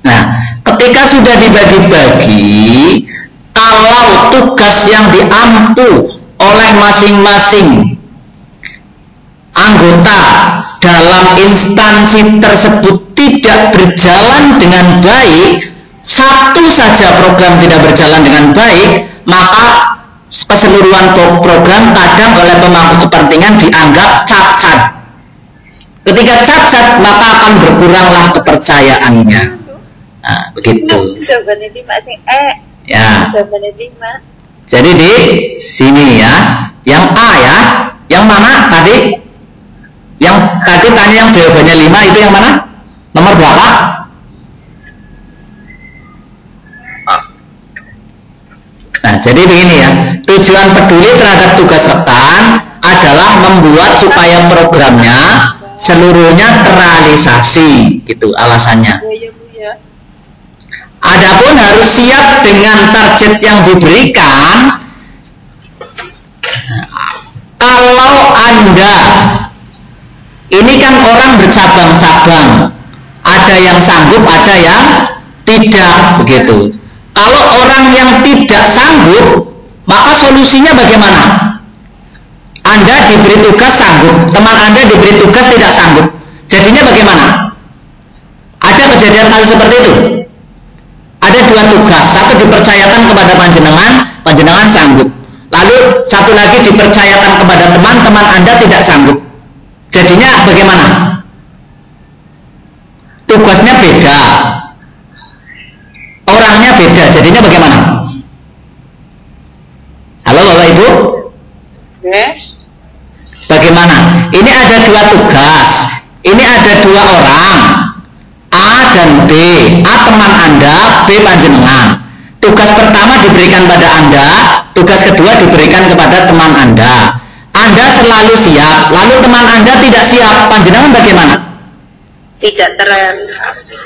Nah, ketika sudah dibagi-bagi, kalau tugas yang diampu oleh masing-masing anggota dalam instansi tersebut tidak berjalan dengan baik, satu saja program tidak berjalan dengan baik, maka keseluruhan program kadang oleh pemangku kepentingan dianggap cacat. Ketika cacat, maka akan berkuranglah kepercayaannya. Nah, begitu. Ya. Jadi di sini ya, yang A ya, yang mana tadi? Yang tadi tanya yang jawabannya 5 itu yang mana? Nomor berapa? Nah, jadi begini ya, tujuan peduli terhadap tugas rekan adalah membuat supaya programnya seluruhnya terrealisasi, gitu alasannya. Adapun harus siap dengan target yang diberikan. Kalau Anda, ini kan orang bercabang-cabang, ada yang sanggup, ada yang tidak, begitu. Kalau orang yang tidak sanggup, maka solusinya bagaimana? Anda diberi tugas sanggup, teman Anda diberi tugas tidak sanggup, jadinya bagaimana? Ada kejadian hal seperti itu? Ada dua tugas, satu dipercayakan kepada panjenengan sanggup, lalu satu lagi dipercayakan kepada teman Anda tidak sanggup, jadinya bagaimana? Tugasnya beda, orangnya beda, jadinya bagaimana? Halo Bapak Ibu? Yes. Bagaimana? Ini ada dua tugas, ini ada dua orang, A dan B. A teman Anda, B panjenengan. Tugas pertama diberikan pada Anda, tugas kedua diberikan kepada teman Anda. Anda selalu siap, lalu teman Anda tidak siap, panjenengan bagaimana? Tidak terrealisasi.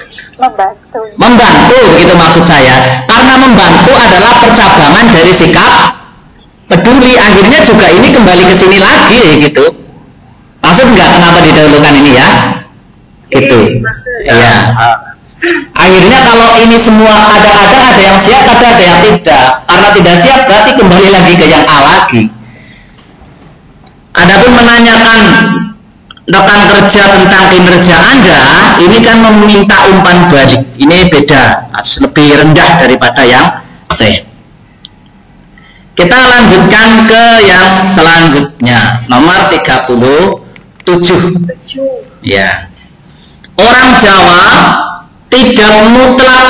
Membantu, begitu maksud saya. Karena membantu adalah percabangan dari sikap peduli, akhirnya juga ini kembali ke sini lagi, gitu. Maksud nggak kenapa didahulukan ini ya? Gitu. Ya. Akhirnya kalau ini semua kadang-kadang ada yang siap, ada yang tidak. Karena tidak siap berarti kembali lagi ke yang A lagi. Adapun menanyakan rekan kerja tentang kinerja Anda, ini kan meminta umpan balik. Ini beda, lebih rendah daripada yang C. Kita lanjutkan ke yang selanjutnya, nomor 37. Ya. Orang Jawa tidak mutlak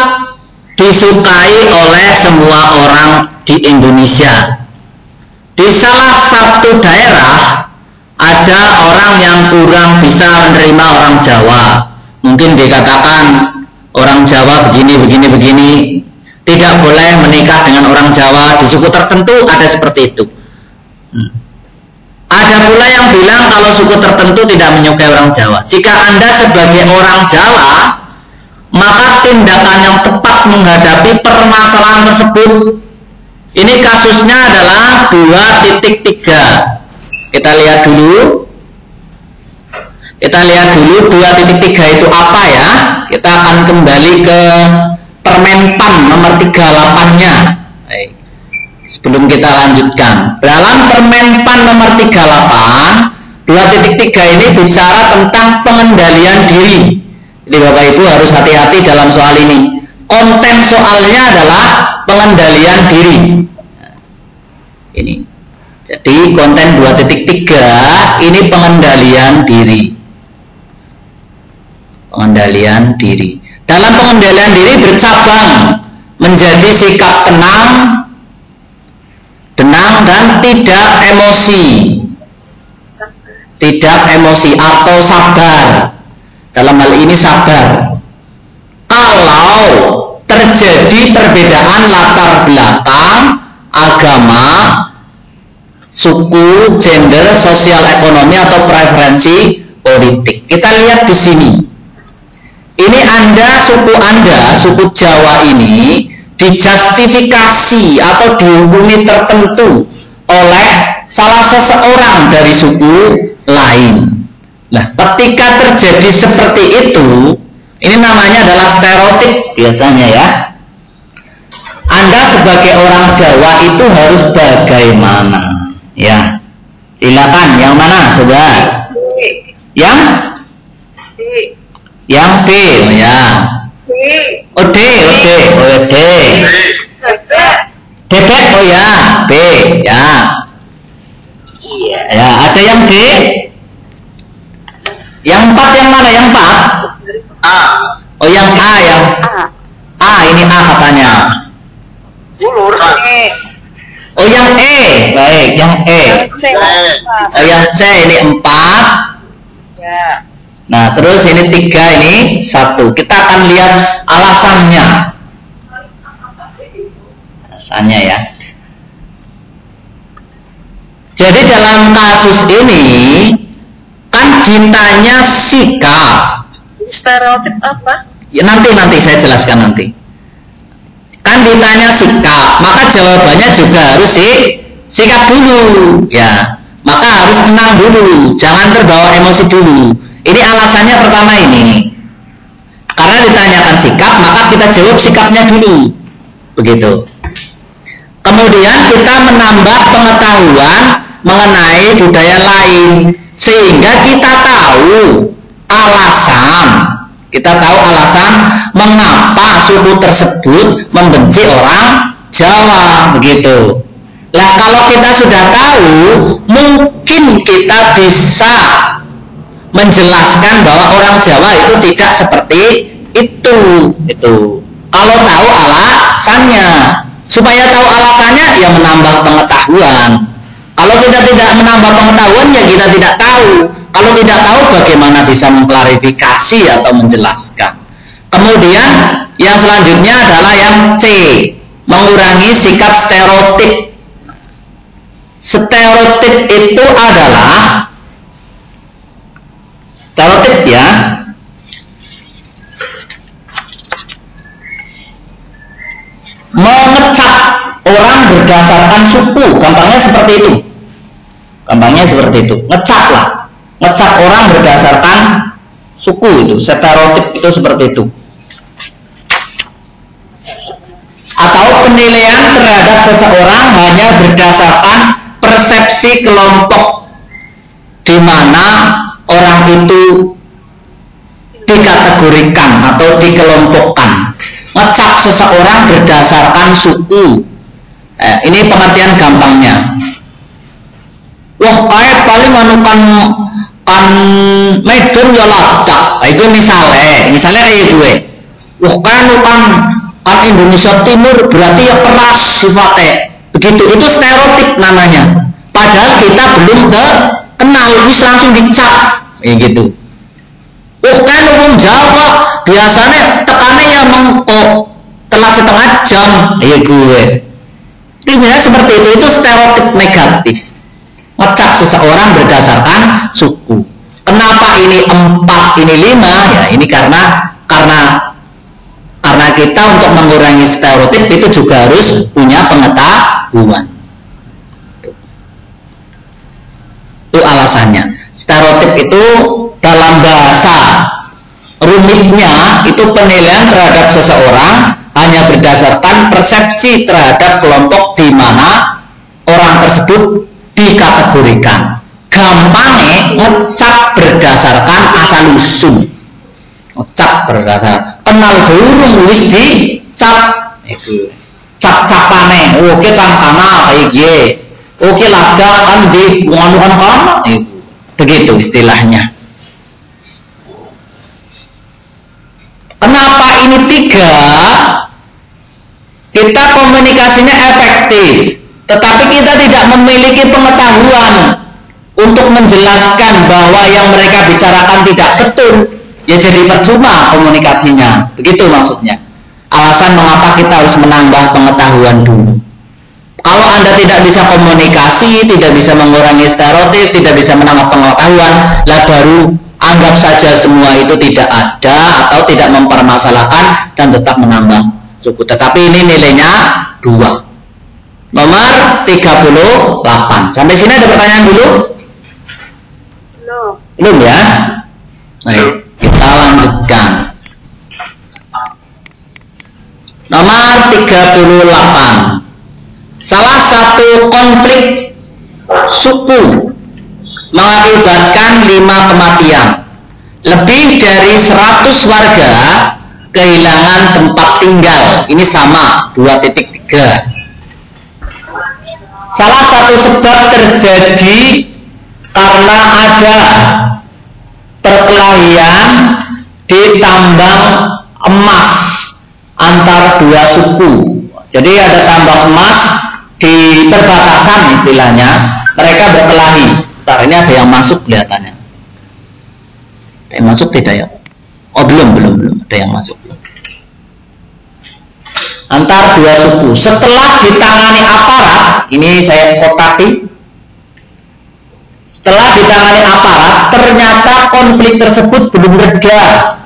disukai oleh semua orang di Indonesia. Di salah satu daerah ada orang yang kurang bisa menerima orang Jawa. Mungkin dikatakan orang Jawa begini, tidak boleh menikah dengan orang Jawa. Di suku tertentu ada seperti itu. Ada pula yang bilang kalau suku tertentu tidak menyukai orang Jawa. Jika Anda sebagai orang Jawa, maka tindakan yang tepat menghadapi permasalahan tersebut. Ini kasusnya adalah 2.3. Kita lihat dulu 2.3 itu apa ya. Kita akan kembali ke Permenpan nomor 38-nya. Belum kita lanjutkan. Dalam Permen PAN nomor 38 2.3 ini bicara tentang pengendalian diri. Jadi Bapak Ibu harus hati-hati dalam soal ini. Konten soalnya adalah pengendalian diri. Ini. Jadi konten 2.3 ini pengendalian diri. Pengendalian diri. Dalam pengendalian diri bercabang menjadi sikap tenang dan tidak emosi. Tidak emosi atau sabar. Dalam hal ini sabar. Kalau terjadi perbedaan latar belakang, agama, suku, gender, sosial ekonomi atau preferensi politik. Kita lihat di sini. Ini suku Jawa ini dijustifikasi atau dihukumi tertentu oleh salah seseorang dari suku lain. Nah, ketika terjadi seperti itu, ini namanya adalah stereotip biasanya ya. Anda sebagai orang Jawa itu harus bagaimana? Ya, silakan. Yang mana? Coba. Yang B, ya. Oh D. Bebek, oh ya. B, ya. Iya. Ya, ada yang D. Yang 4 yang mana? Yang 4? A. Oh yang A ya. A ini A katanya. Ulur. Oh yang E, baik, yang E. Oh yang C ini 4. Ya. Nah terus ini 3, ini 1. Kita akan lihat alasannya. Alasannya ya. Jadi dalam kasus ini kan ditanya sikap. Stereotip apa? Ya nanti saya jelaskan nanti. Kan ditanya sikap, maka jawabannya juga harus sikap dulu, ya. Maka harus tenang dulu, jangan terbawa emosi dulu. Ini alasannya pertama ini. Karena ditanyakan sikap, maka kita jawab sikapnya dulu, begitu. Kemudian kita menambah pengetahuan mengenai budaya lain, sehingga kita tahu alasan mengapa suku tersebut membenci orang Jawa, begitu. Nah kalau kita sudah tahu, mungkin kita bisa menjelaskan bahwa orang Jawa itu tidak seperti itu. Kalau tahu alasannya, supaya tahu alasannya ya menambah pengetahuan. Kalau kita tidak menambah pengetahuan ya kita tidak tahu. Kalau tidak tahu bagaimana bisa mengklarifikasi atau menjelaskan. Kemudian yang selanjutnya adalah yang C, mengurangi sikap stereotip. Stereotip itu adalah stereotip ya. Mengecap orang berdasarkan suku, gampangnya seperti itu. Ngecap lah. Ngecap orang berdasarkan suku itu, stereotip itu seperti itu. Atau penilaian terhadap seseorang hanya berdasarkan persepsi kelompok di mana orang itu dikategorikan atau dikelompokkan. Ngecap seseorang berdasarkan suku. Ini pengertian gampangnya. Wah, kayak paling manukan Medan ya lacak. Itu misalnya kayak gue. Wah, kan Indonesia Timur berarti ya keras sifatnya. Begitu, itu stereotip namanya. Padahal kita belum kenal, wis langsung dicap. Gitu. Wah, kan orang Jawa biasanya tekannya ya mengkok telat setengah jam. Iya gue. Ini seperti itu stereotip negatif. Ngecap seseorang berdasarkan suku. Kenapa ini 4, ini 5? Ya ini karena kita untuk mengurangi stereotip itu juga harus punya pengetahuan. Itu alasannya. Stereotip itu dalam bahasa rumitnya itu penilaian terhadap seseorang hanya berdasarkan persepsi terhadap kelompok di mana kategorikan. Gampangnya ngecap berdasarkan asal usul. Ngecap berdasarkan kenal burung wis dicap itu. Cap-capane, oke kan kanal kayak ye. Oke lada kan di nganukan kanal itu. Begitu istilahnya. Kenapa ini 3? Kita komunikasinya efektif, tetapi kita tidak memiliki pengetahuan untuk menjelaskan bahwa yang mereka bicarakan tidak betul, ya jadi percuma komunikasinya. Begitu maksudnya. Alasan mengapa kita harus menambah pengetahuan dulu. Kalau Anda tidak bisa komunikasi, tidak bisa mengurangi stereotip, tidak bisa menambah pengetahuan, lah baru anggap saja semua itu tidak ada atau tidak mempermasalahkan dan tetap menambah cukup. Tetapi ini nilainya 2. Nomor 38. Sampai sini ada pertanyaan dulu? Belum ya? Baik, kita lanjutkan. Nomor 38. Salah satu konflik suku mengakibatkan 5 kematian. Lebih dari 100 warga kehilangan tempat tinggal. Ini sama 2.3. Salah satu sebab terjadi karena ada perkelahian di tambang emas antar 2 suku. Jadi ada tambang emas di perbatasan istilahnya, mereka berkelahi. Ntar ini ada yang masuk kelihatannya. Ada yang masuk tidak ya? Oh belum ada yang masuk. Antar 2 suku. Setelah ditangani aparat, ini saya kotaki. Setelah ditangani aparat, ternyata konflik tersebut belum reda.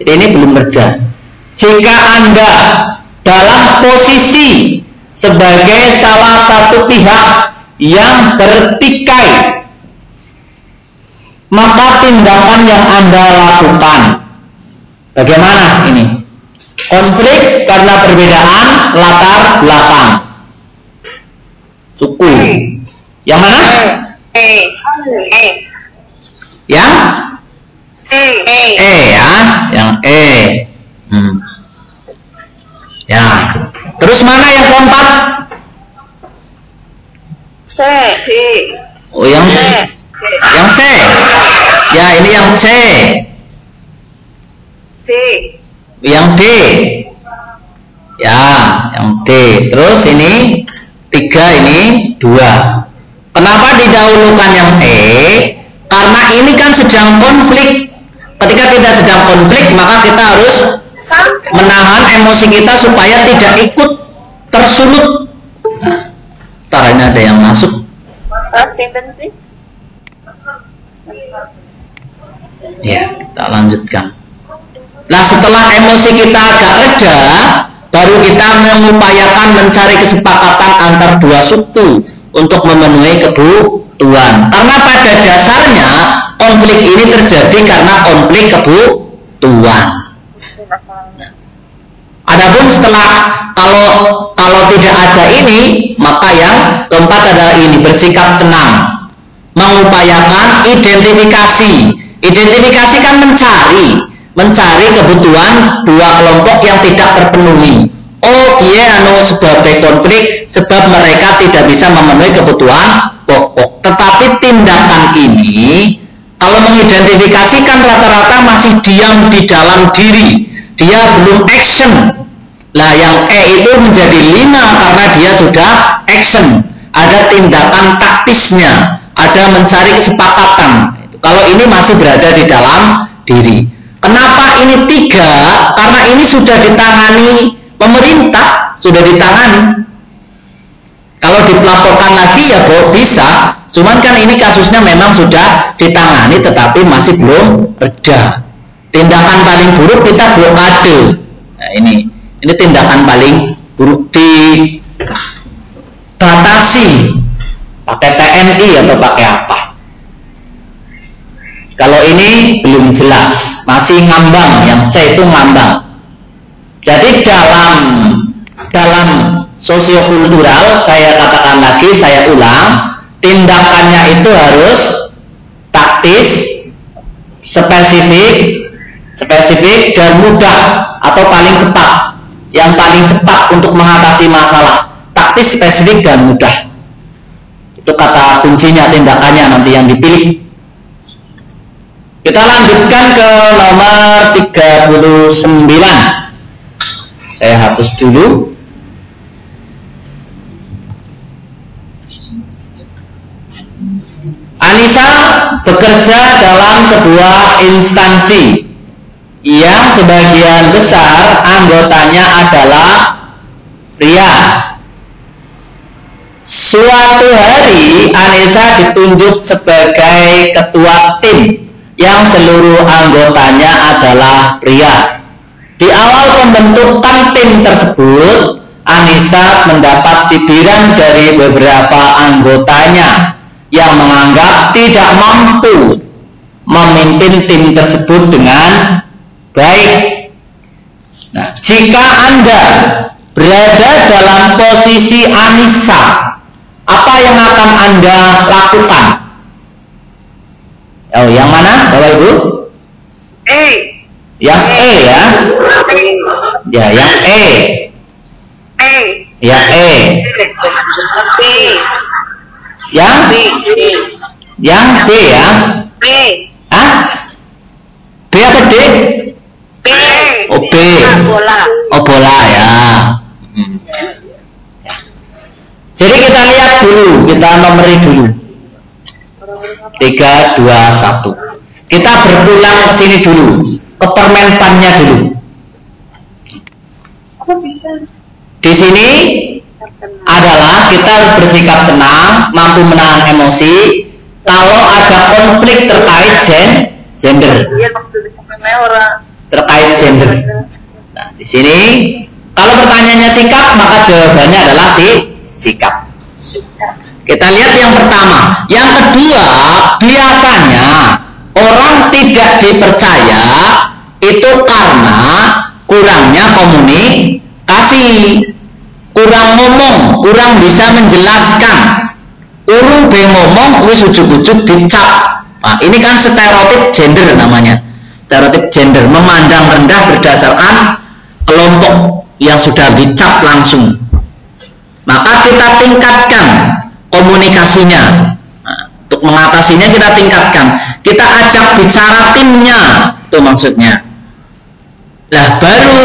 Jadi ini belum reda. Jika Anda dalam posisi sebagai salah satu pihak yang bertikai, maka tindakan yang Anda lakukan bagaimana ini? Konflik karena perbedaan latar belakang suku. Yang mana? Yang ya, yang ya. Terus mana yang keempat? C. Oh yang C. Ya ini yang C. D. Yang D. Ya, yang D. Terus ini 3, ini 2. Kenapa didahulukan yang E? Karena ini kan sedang konflik. Ketika kita sedang konflik, maka kita harus menahan emosi kita supaya tidak ikut tersulut. Nah, caranya ada yang masuk. Ya, kita lanjutkan. Nah, setelah emosi kita agak reda, baru kita mengupayakan mencari kesepakatan antar 2 suku untuk memenuhi kebutuhan. Karena pada dasarnya konflik ini terjadi karena konflik kebutuhan. Adapun setelah kalau tidak ada ini, maka yang keempat adalah ini, bersikap tenang, mengupayakan identifikasi. Identifikasi kan mencari kebutuhan 2 kelompok yang tidak terpenuhi. Oh dia sebagai konflik sebab mereka tidak bisa memenuhi kebutuhan pokok. Tetapi tindakan ini kalau mengidentifikasikan rata-rata masih diam di dalam diri, dia belum action. Lah yang E itu menjadi 5 karena dia sudah action. Ada tindakan taktisnya, ada mencari kesepakatan. Kalau ini masih berada di dalam diri. Kenapa ini 3? Karena ini sudah ditangani pemerintah, sudah ditangani. Kalau dipelaporkan lagi ya bisa, cuman kan ini kasusnya memang sudah ditangani tetapi masih belum reda. Tindakan paling buruk kita blokade. Nah ini tindakan paling buruk, dibatasi pakai TNI atau pakai apa. Kalau ini belum jelas, masih ngambang, yang C itu ngambang. Jadi dalam sosiokultural, saya katakan lagi, saya ulang, tindakannya itu harus taktis, spesifik dan mudah atau paling cepat. Yang paling cepat untuk mengatasi masalah, taktis, spesifik dan mudah. Itu kata kuncinya, tindakannya nanti yang dipilih. Kita lanjutkan ke nomor 39. Saya hapus dulu. Anissa bekerja dalam sebuah instansi yang sebagian besar anggotanya adalah pria. Suatu hari Anissa ditunjuk sebagai ketua tim yang seluruh anggotanya adalah pria. Di awal pembentukan tim tersebut, Anissa mendapat cibiran dari beberapa anggotanya yang menganggap tidak mampu memimpin tim tersebut dengan baik. Nah, jika Anda berada dalam posisi Anissa, apa yang akan Anda lakukan? Oh, yang mana, Bapak Ibu? Yang E ya. Ya, yang E. Ya, E. Yang B. Yang B ya. Hah? B apa D? B. Oh, B. Bola. Oh, bola ya. Jadi kita lihat dulu, kita nomori dulu. 3, 2, 1. Kita berpulang ke sini dulu, ke permenpannya dulu. Di sini adalah kita harus bersikap tenang, mampu menahan emosi kalau ada konflik terkait gender. Terkait gender. Nah, di sini kalau pertanyaannya sikap, maka jawabannya adalah sikap. Kita lihat yang pertama. Yang kedua, biasanya orang tidak dipercaya itu karena kurangnya komunikasi, kurang ngomong, kurang bisa menjelaskan. Urung be ngomong wis ujuk-ujuk dicap. Nah, ini kan stereotip gender namanya. Stereotip gender, memandang rendah berdasarkan kelompok yang sudah dicap langsung. Maka kita tingkatkan komunikasinya. Nah, untuk mengatasinya kita tingkatkan. Kita ajak bicara timnya, itu maksudnya. Nah, baru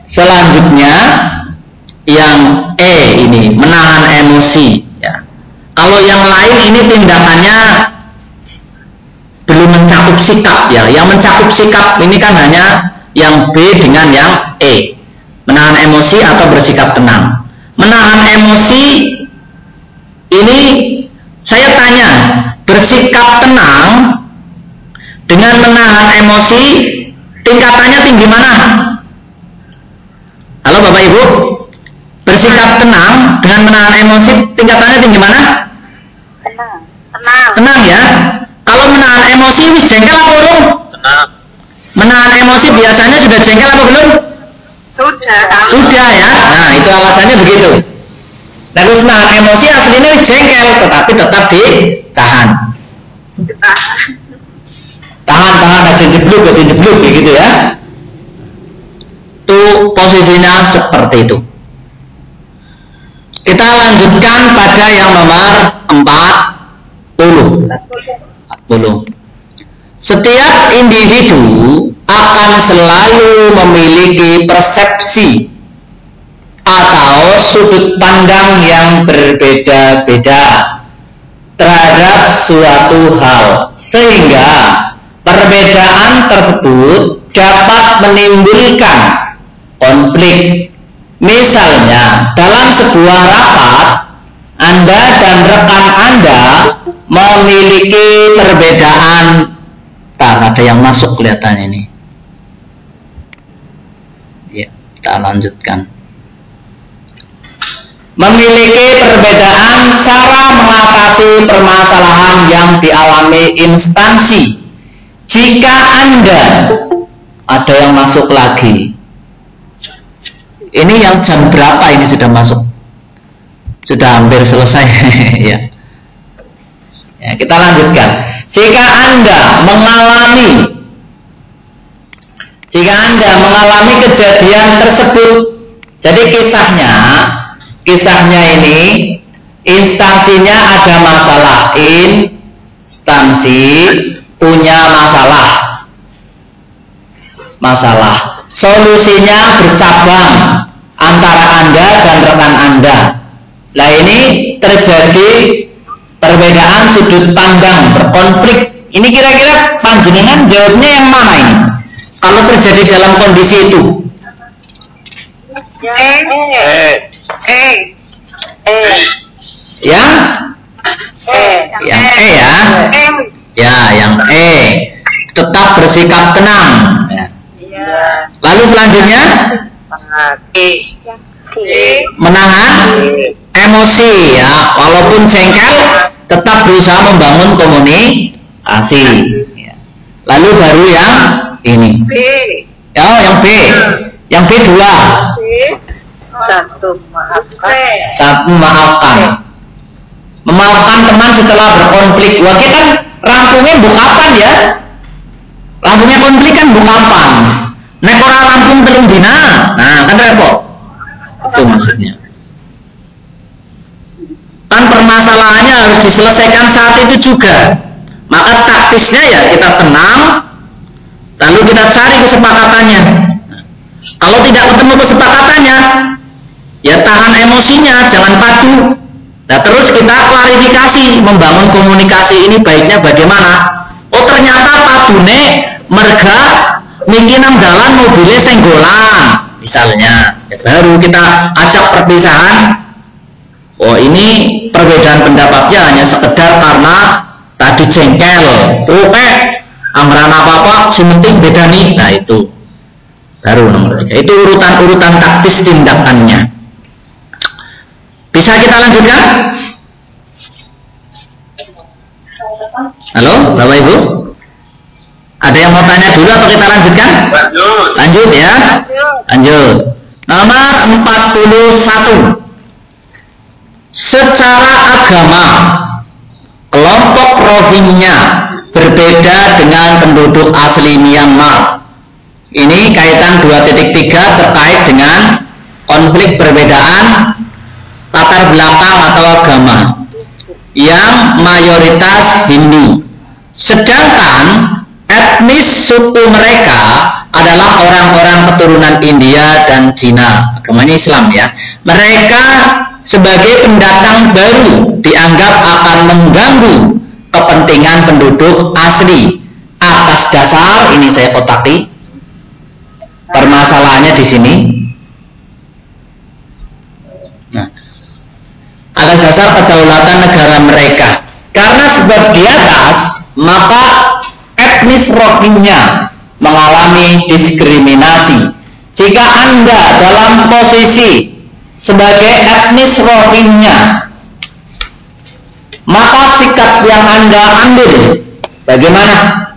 selanjutnya yang E ini, menahan emosi ya. Kalau yang lain ini tindakannya belum mencakup sikap ya. Yang mencakup sikap ini kan hanya yang B dengan yang E. Menahan emosi atau bersikap tenang. Menahan emosi ini saya tanya, bersikap tenang dengan menahan emosi tingkatannya tinggi mana? Halo Bapak Ibu, bersikap tenang dengan menahan emosi tingkatannya tinggi mana? Tenang ya. Kalau menahan emosi wis jengkel apa belum? Menahan emosi biasanya sudah jengkel apa belum? Sudah ya. Nah, itu alasannya begitu. Nah, terus menahan emosi aslinya wis jengkel, tetapi tetap ditahan. Tahan aja jeblok gitu ya. Itu posisinya seperti itu. Kita lanjutkan pada yang nomor 40. Setiap individu akan selalu memiliki persepsi atau sudut pandang yang berbeda-beda terhadap suatu hal, sehingga perbedaan tersebut dapat menimbulkan konflik. Misalnya, dalam sebuah rapat, Anda dan rekan Anda memiliki perbedaan. Ada yang masuk kelihatan ini. Ya, kita lanjutkan. Memiliki perbedaan cara mengatasi permasalahan yang dialami instansi. Jika Anda ada yang masuk lagi. Ini yang jam berapa ini sudah masuk? Sudah hampir selesai. Ya. Ya, kita lanjutkan. Jika Anda mengalami kejadian tersebut, jadi kisahnya ini instansinya ada masalah, instansi punya masalah, solusinya bercabang antara Anda dan rekan Anda. Nah, ini terjadi perbedaan sudut pandang, berkonflik. Ini kira-kira panjenengan jawabnya yang mana ini? Kalau terjadi dalam kondisi itu? Yang ya. Ya, yang tetap bersikap tenang. Ya. Lalu selanjutnya menahan emosi, ya, walaupun jengkel tetap berusaha membangun komunikasi. Ya. Lalu baru yang ini. Yang B dua. Satu memaafkan. Memaafkan teman setelah berkonflik. Wah, kita kan rampungnya bukapan ya. Rampungnya konflik kan bukapan. Nek ora rampung telung dina, nah kan repot. Itu maksudnya. Kan permasalahannya harus diselesaikan saat itu juga. Maka taktisnya ya kita tenang, lalu kita cari kesepakatannya. Kalau tidak ketemu kesepakatannya, ya tahan emosinya, jangan padu. Nah, terus kita klarifikasi, membangun komunikasi ini baiknya bagaimana. Oh, ternyata padune merga niki nang dalan mobilnya senggolan misalnya, ya, baru kita ajak perpisahan. Oh, ini perbedaan pendapatnya hanya sekedar karena tadi jengkel. Oke, amran apa-apa, sementing beda nih. Nah, itu baru nomor 3. Itu urutan taktis tindakannya. Bisa kita lanjutkan? Halo, Bapak Ibu? Ada yang mau tanya dulu atau kita lanjutkan? Lanjut ya. Lanjut. Nomor 41. Secara agama, kelompok Rohingya berbeda dengan penduduk asli Myanmar. Ini kaitan 2.3 terkait dengan konflik perbedaan latar belakang atau agama yang mayoritas Hindu, sedangkan etnis suku mereka adalah orang-orang keturunan India dan Cina. Agamanya Islam ya. Mereka sebagai pendatang baru dianggap akan mengganggu kepentingan penduduk asli. Atas dasar ini saya kotaki permasalahannya di sini. Nah, atas dasar kedaulatan negara mereka. Karena sebab di atas, maka etnis Rohingya mengalami diskriminasi. Jika Anda dalam posisi sebagai etnis Rohingya, maka sikap yang Anda ambil bagaimana?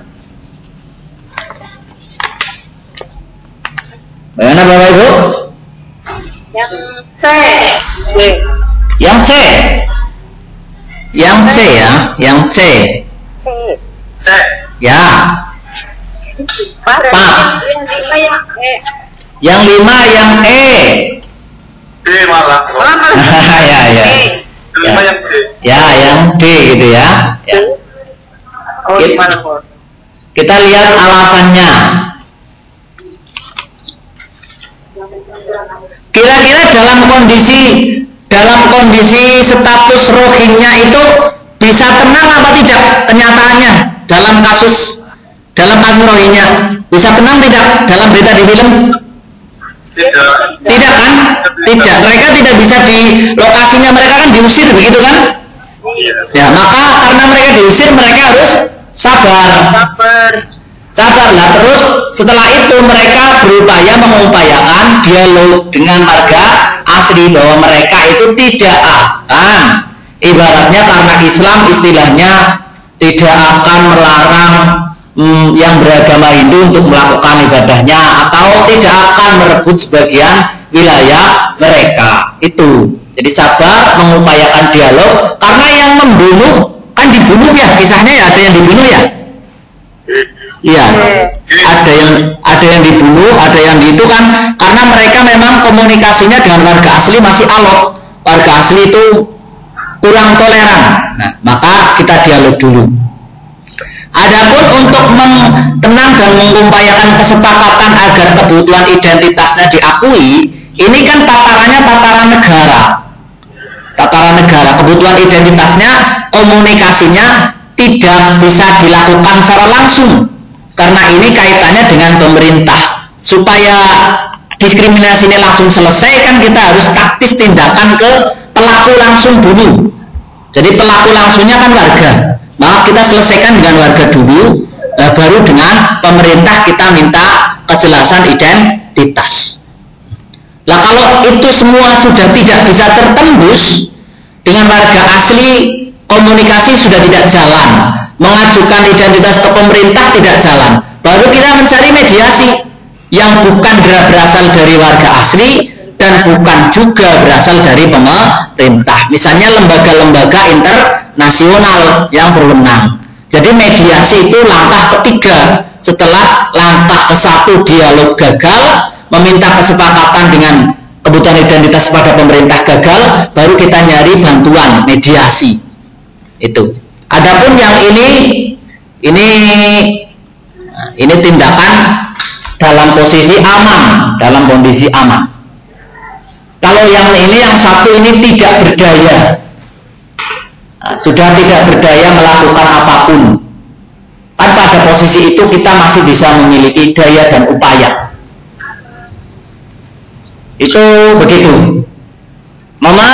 Bagaimana Bapak Ibu? Yang C. Yang C. Yang C ya, yang C. Ya. Pak. Yang 5 yang E. D malah. Ya. Yang D. Ya, yang D gitu ya. Ya. Oh, gimana, Bos? Kita lihat alasannya. Kira-kira dalam kondisi status Rohingya itu bisa tenang apa tidak kenyataannya dalam kasus Rohingya? Bisa tenang tidak dalam berita di film? Tidak kan? Tidak. Mereka tidak bisa di lokasinya, mereka kan diusir begitu kan? Ya, maka karena mereka diusir, mereka harus sabar. Lah, terus setelah itu mereka berupaya mengupayakan dialog dengan warga asli bahwa mereka itu tidak akan, ibaratnya karena Islam istilahnya tidak akan melarang yang beragama Hindu untuk melakukan ibadahnya, atau tidak akan merebut sebagian wilayah mereka. Itu Jadi sabar mengupayakan dialog, karena yang membunuh kan dibunuh ya, kisahnya ya, ada yang dibunuh ya. Iya, ada yang dibunuh, ada yang itu kan, karena mereka memang komunikasinya dengan warga asli masih alot. Warga asli itu kurang toleran. Nah, maka kita dialog dulu. Adapun untuk tenang dan mengupayakan kesepakatan agar kebutuhan identitasnya diakui, ini kan tatarannya tataran negara. Tataran negara, kebutuhan identitasnya, komunikasinya tidak bisa dilakukan secara langsung. Karena ini kaitannya dengan pemerintah. Supaya diskriminasi ini langsung selesai, kan kita harus taktis tindakan ke pelaku langsung dulu. Jadi pelaku langsungnya kan warga. Maka kita selesaikan dengan warga dulu, baru dengan pemerintah kita minta kejelasan identitas. Nah, kalau itu semua sudah tidak bisa tertembus, dengan warga asli komunikasi sudah tidak jalan, mengajukan identitas ke pemerintah tidak jalan, baru kita mencari mediasi yang bukan berasal dari warga asli dan bukan juga berasal dari pemerintah. Misalnya lembaga-lembaga internasional yang berwenang. Jadi mediasi itu langkah ketiga setelah langkah ke-1 dialog gagal, meminta kesepakatan dengan kebutuhan identitas pada pemerintah gagal, baru kita nyari bantuan mediasi. Itu. Adapun yang ini tindakan dalam posisi aman, dalam kondisi aman. Kalau yang ini, yang satu ini tidak berdaya, sudah tidak berdaya melakukan apapun. Kan pada posisi itu kita masih bisa memiliki daya dan upaya. Itu begitu. Nomor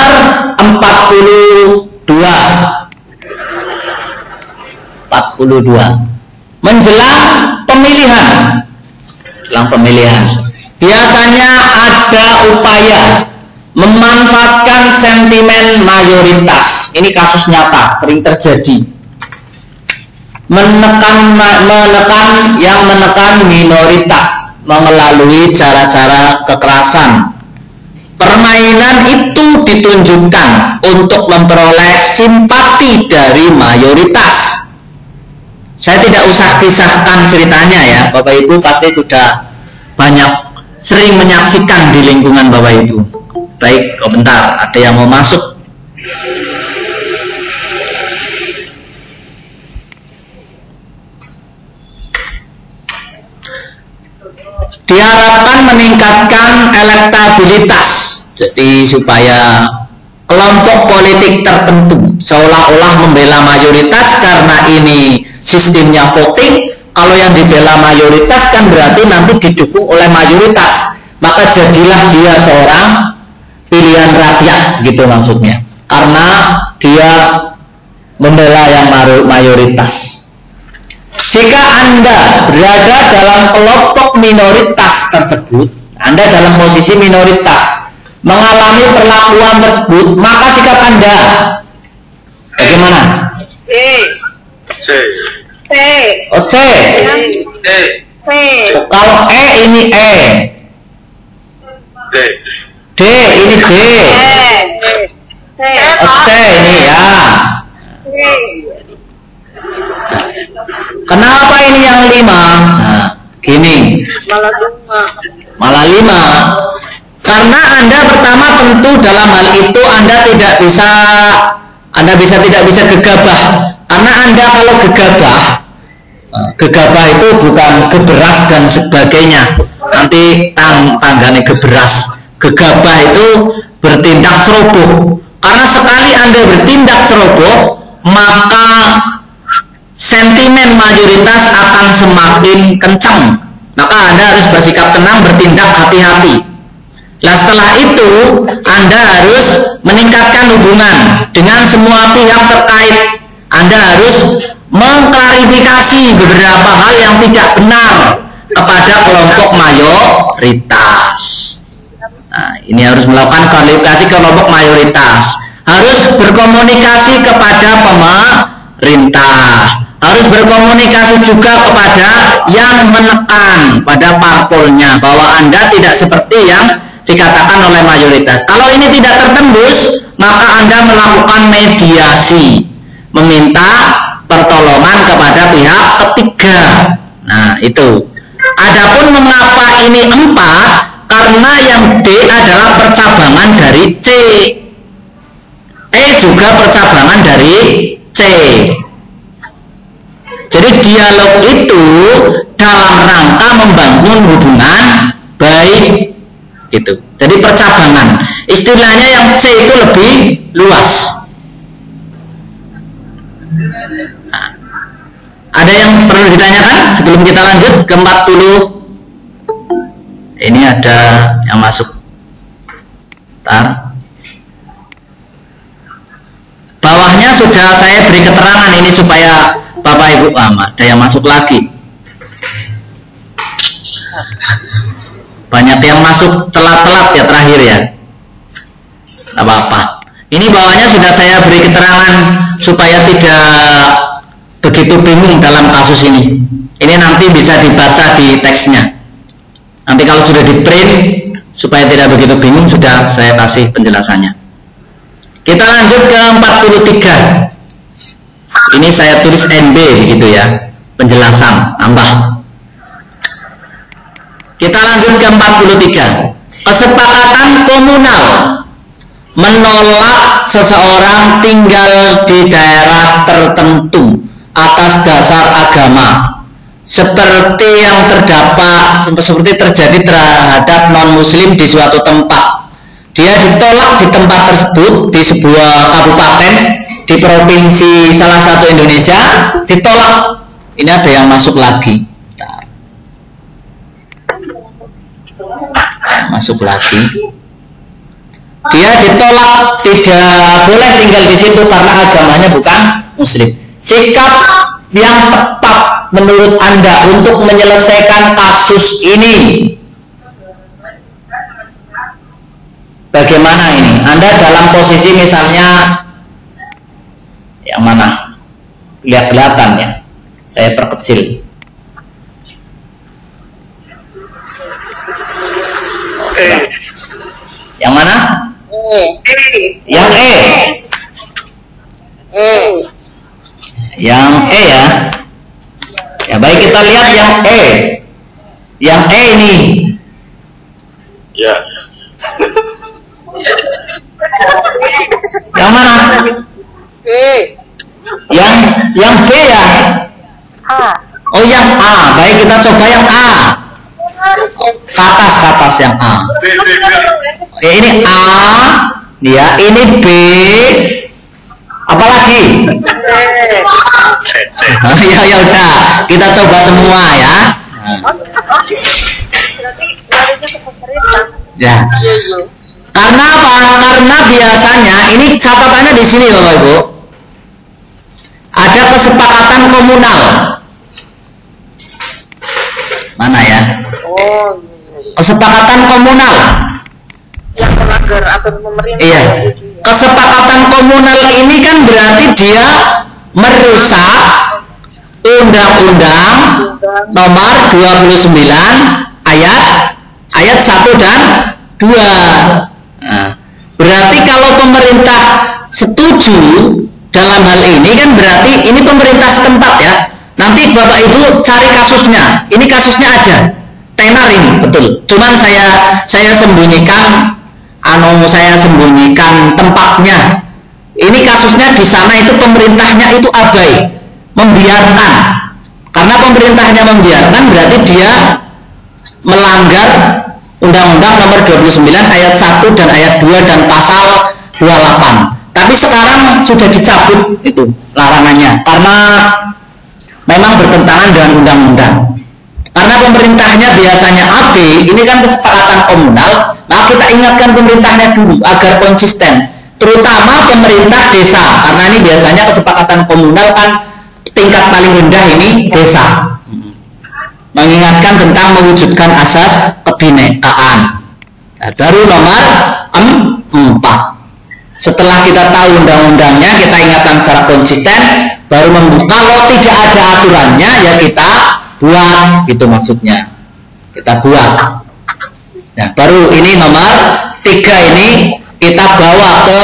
42. Menjelang pemilihan. Biasanya ada upaya memanfaatkan sentimen mayoritas. Ini kasus nyata, sering terjadi. Menekan minoritas melalui cara-cara kekerasan. Permainan itu ditunjukkan untuk memperoleh simpati dari mayoritas. Saya tidak usah kisahkan ceritanya ya, Bapak Ibu pasti sudah sering menyaksikan di lingkungan Bapak Ibu. Baik, bentar, ada yang mau masuk. Diharapkan meningkatkan elektabilitas, jadi supaya kelompok politik tertentu seolah-olah membela mayoritas karena ini sistemnya voting. Kalau yang dibela mayoritas kan berarti nanti didukung oleh mayoritas, maka jadilah dia seorang pilihan rakyat gitu maksudnya, karena dia membela yang mayoritas. Jika Anda berada dalam kelompok minoritas tersebut, Anda dalam posisi minoritas, mengalami perlakuan tersebut, maka sikap Anda bagaimana? C. Oh, C. Kalau ini E. D ini D. Oh, C ini ya. Kenapa ini yang 5? Nah, gini. Malah 5. Karena Anda pertama tentu dalam hal itu Anda tidak bisa gegabah. Karena Anda kalau gegabah itu bukan geberas dan sebagainya. Nanti tanggane geberas. Gegabah itu bertindak ceroboh. Karena sekali Anda bertindak ceroboh, maka sentimen mayoritas akan semakin kencang. Maka Anda harus bersikap tenang, bertindak hati-hati. Nah, setelah itu Anda harus meningkatkan hubungan dengan semua pihak terkait. Anda harus mengklarifikasi beberapa hal yang tidak benar kepada kelompok mayoritas. Nah, ini harus melakukan klarifikasi ke kelompok mayoritas. Harus berkomunikasi kepada pemerintah. Harus berkomunikasi juga kepada yang menekan pada parpolnya bahwa Anda tidak seperti yang dikatakan oleh mayoritas. Kalau ini tidak tertembus, maka Anda melakukan mediasi, meminta pertolongan kepada pihak ketiga. Nah, itu. Adapun mengapa ini 4? Karena yang D adalah percabangan dari C. E juga percabangan dari C. Jadi dialog itu dalam rangka membangun hubungan baik. Itu. Jadi percabangan. Istilahnya yang C itu lebih luas. Nah, ada yang perlu ditanyakan sebelum kita lanjut ke 40? Ini ada yang masuk. Bentar. Bawahnya sudah saya beri keterangan ini supaya Bapak Ibu ada yang masuk lagi. Banyak yang masuk telat-telat ya terakhir ya. Tidak apa-apa. Ini bawahnya sudah saya beri keterangan supaya tidak begitu bingung dalam kasus ini. Ini nanti bisa dibaca di teksnya. Nanti kalau sudah di print supaya tidak begitu bingung sudah saya kasih penjelasannya. Kita lanjut ke 43. Ini saya tulis NB begitu ya, penjelasan tambah. Kita lanjut ke 43. Kesepakatan komunal menolak seseorang tinggal di daerah tertentu atas dasar agama, seperti yang terjadi terhadap non-muslim di suatu tempat. Dia ditolak di tempat tersebut, di sebuah kabupaten di provinsi salah satu Indonesia, ditolak. Ini ada yang masuk lagi. Masuk lagi. Dia ditolak, tidak boleh tinggal di situ karena agamanya bukan muslim. Sikap yang tepat menurut Anda untuk menyelesaikan kasus ini bagaimana ini? Anda dalam posisi misalnya yang mana? Kelihatan ya. Saya perkecil. Yang mana? Yang E. Yang E ya. Ya baik, kita lihat yang E. Yang E ini. Ya. Yang mana? Yang B ya. Oh yang A. Baik, kita coba yang A. Ke atas yang A. Ini A, ya. Ini B. Apalagi? Ya udah, kita coba semua ya. Ya. Karena apa? Karena biasanya ini catatannya di sini Bapak Ibu. Ada kesepakatan komunal. Mana ya? Kesepakatan komunal. Yang melanggar aturan pemerintah. Iya. Kesepakatan komunal ini kan berarti dia merusak Undang-Undang Nomor 29 ayat 1 dan 2. Nah, berarti kalau pemerintah setuju dalam hal ini kan berarti ini pemerintah setempat ya. Nanti Bapak Ibu cari kasusnya. Ini kasusnya ada. Tenar ini betul. Cuman saya sembunyikan tempatnya. Ini kasusnya di sana itu pemerintahnya itu abai, membiarkan. Karena pemerintahnya membiarkan berarti dia melanggar Undang-Undang Nomor 29 ayat 1 dan ayat 2 dan pasal 28. Tapi sekarang sudah dicabut itu larangannya karena memang bertentangan dengan undang-undang. Karena pemerintahnya biasanya AB, ini kan kesepakatan komunal, maka kita ingatkan pemerintahnya dulu agar konsisten. Terutama pemerintah desa, karena ini biasanya kesepakatan komunal kan tingkat paling rendah ini desa. Mengingatkan tentang mewujudkan asas kebinekaan. Nah, baru nomor 4. Setelah kita tahu undang-undangnya, kita ingatkan secara konsisten, baru membuka. Kalau tidak ada aturannya, ya kita buat, gitu maksudnya. Kita buat. Nah, baru ini nomor 3 ini kita bawa ke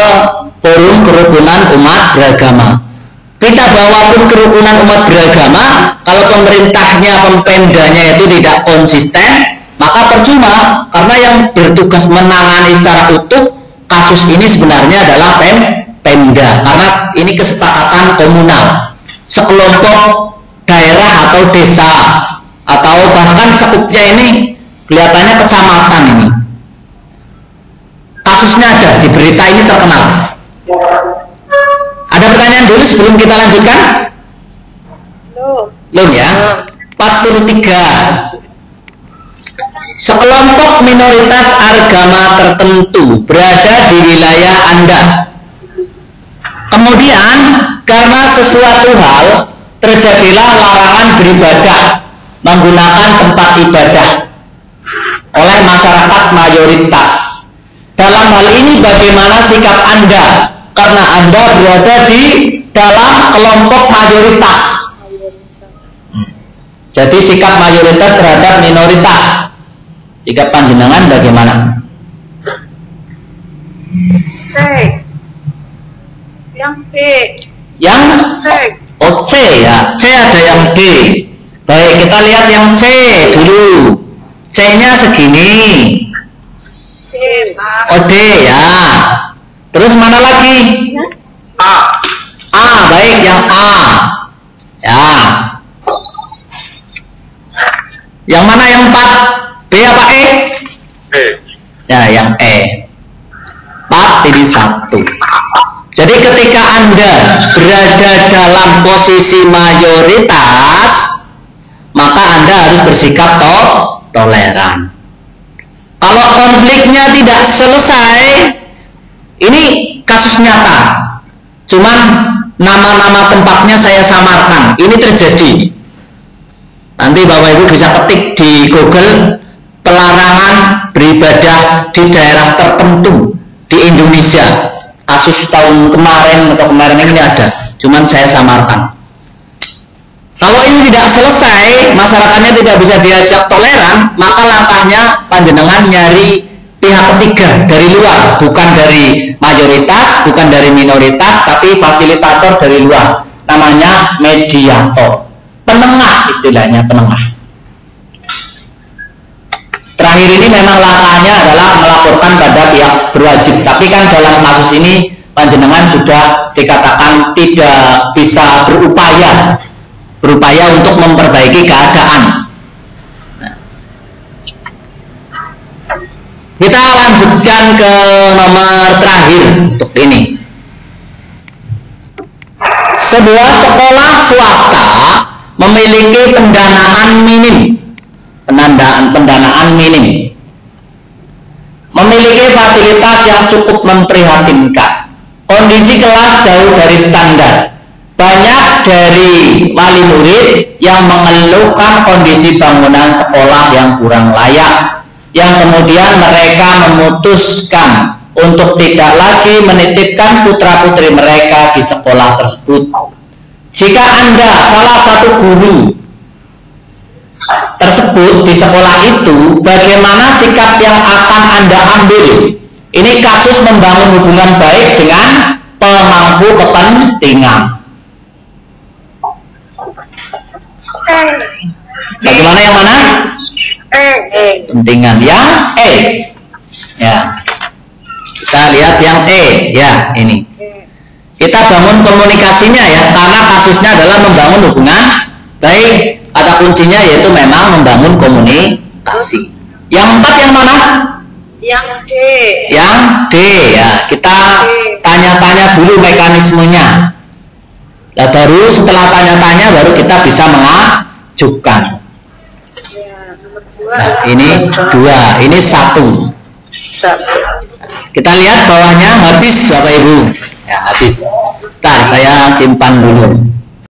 forum kerukunan umat beragama. Kita bawa pun kerukunan umat beragama, kalau pemerintahnya, pempendanya itu tidak konsisten, maka percuma, karena yang bertugas menangani secara utuh kasus ini sebenarnya adalah Pemda, karena ini kesepakatan komunal, sekelompok daerah atau desa, atau bahkan sekupnya ini kelihatannya kecamatan ini. Kasusnya ada, di berita ini terkenal. Ada pertanyaan dulu sebelum kita lanjutkan? Belum ya? 43. Sekelompok minoritas agama tertentu berada di wilayah Anda. Kemudian karena sesuatu hal terjadilah larangan beribadah menggunakan tempat ibadah oleh masyarakat mayoritas. Dalam hal ini bagaimana sikap Anda? Karena Anda berada di dalam kelompok mayoritas. Jadi sikap mayoritas terhadap minoritas. Sikap panjenengan bagaimana? C. Yang B. Yang C. Oh, C ya. C ada yang D. Baik, kita lihat yang C dulu. C-nya segini. D. Oh, D ya. Terus mana lagi? A. A, baik, yang A. Ya. Yang mana yang 4? B apa E? B. Ya, yang E. 4-1. Jadi ketika Anda berada dalam posisi mayoritas, maka Anda harus bersikap toleran. Kalau konfliknya tidak selesai, ini kasus nyata. Cuman nama-nama tempatnya saya samarkan. Ini terjadi. Nanti Bapak Ibu bisa ketik di Google pelarangan beribadah di daerah tertentu di Indonesia. Kasus tahun kemarin atau kemarin ini ada, cuman saya samarkan. Kalau ini tidak selesai, masyarakatnya tidak bisa diajak toleran, maka langkahnya panjenengan nyari pihak ketiga dari luar, bukan dari mayoritas, bukan dari minoritas, tapi fasilitator dari luar. Namanya mediator, penengah istilahnya, penengah. Terakhir ini memang langkahnya adalah melaporkan pada pihak berwajib, tapi kan dalam kasus ini panjenengan sudah dikatakan tidak bisa berupaya untuk memperbaiki keadaan. Nah, kita lanjutkan ke nomor terakhir untuk ini. Sebuah sekolah swasta memiliki pendanaan minim, memiliki fasilitas yang cukup memprihatinkan. Kondisi kelas jauh dari standar. Banyak dari wali murid yang mengeluhkan kondisi bangunan sekolah yang kurang layak, yang kemudian mereka memutuskan untuk tidak lagi menitipkan putra-putri mereka di sekolah tersebut. Jika Anda salah satu guru tersebut di sekolah itu, bagaimana sikap yang akan Anda ambil? Ini kasus membangun hubungan baik dengan pemangku kepentingan. Bagaimana yang mana? Kepentingan yang E. Ya. Kita lihat yang E. Ya, ini. Kita bangun komunikasinya ya, karena kasusnya adalah membangun hubungan baik. Kata kuncinya yaitu memang membangun komunikasi. Yang 4 yang mana? Yang D. Yang D ya. Kita tanya-tanya dulu mekanismenya. Nah, baru setelah tanya-tanya baru kita bisa mengajukan. Nah, ini 2, ini 1. Kita lihat bawahnya habis Bapak Ibu. Ya, habis. Ntar saya simpan dulu.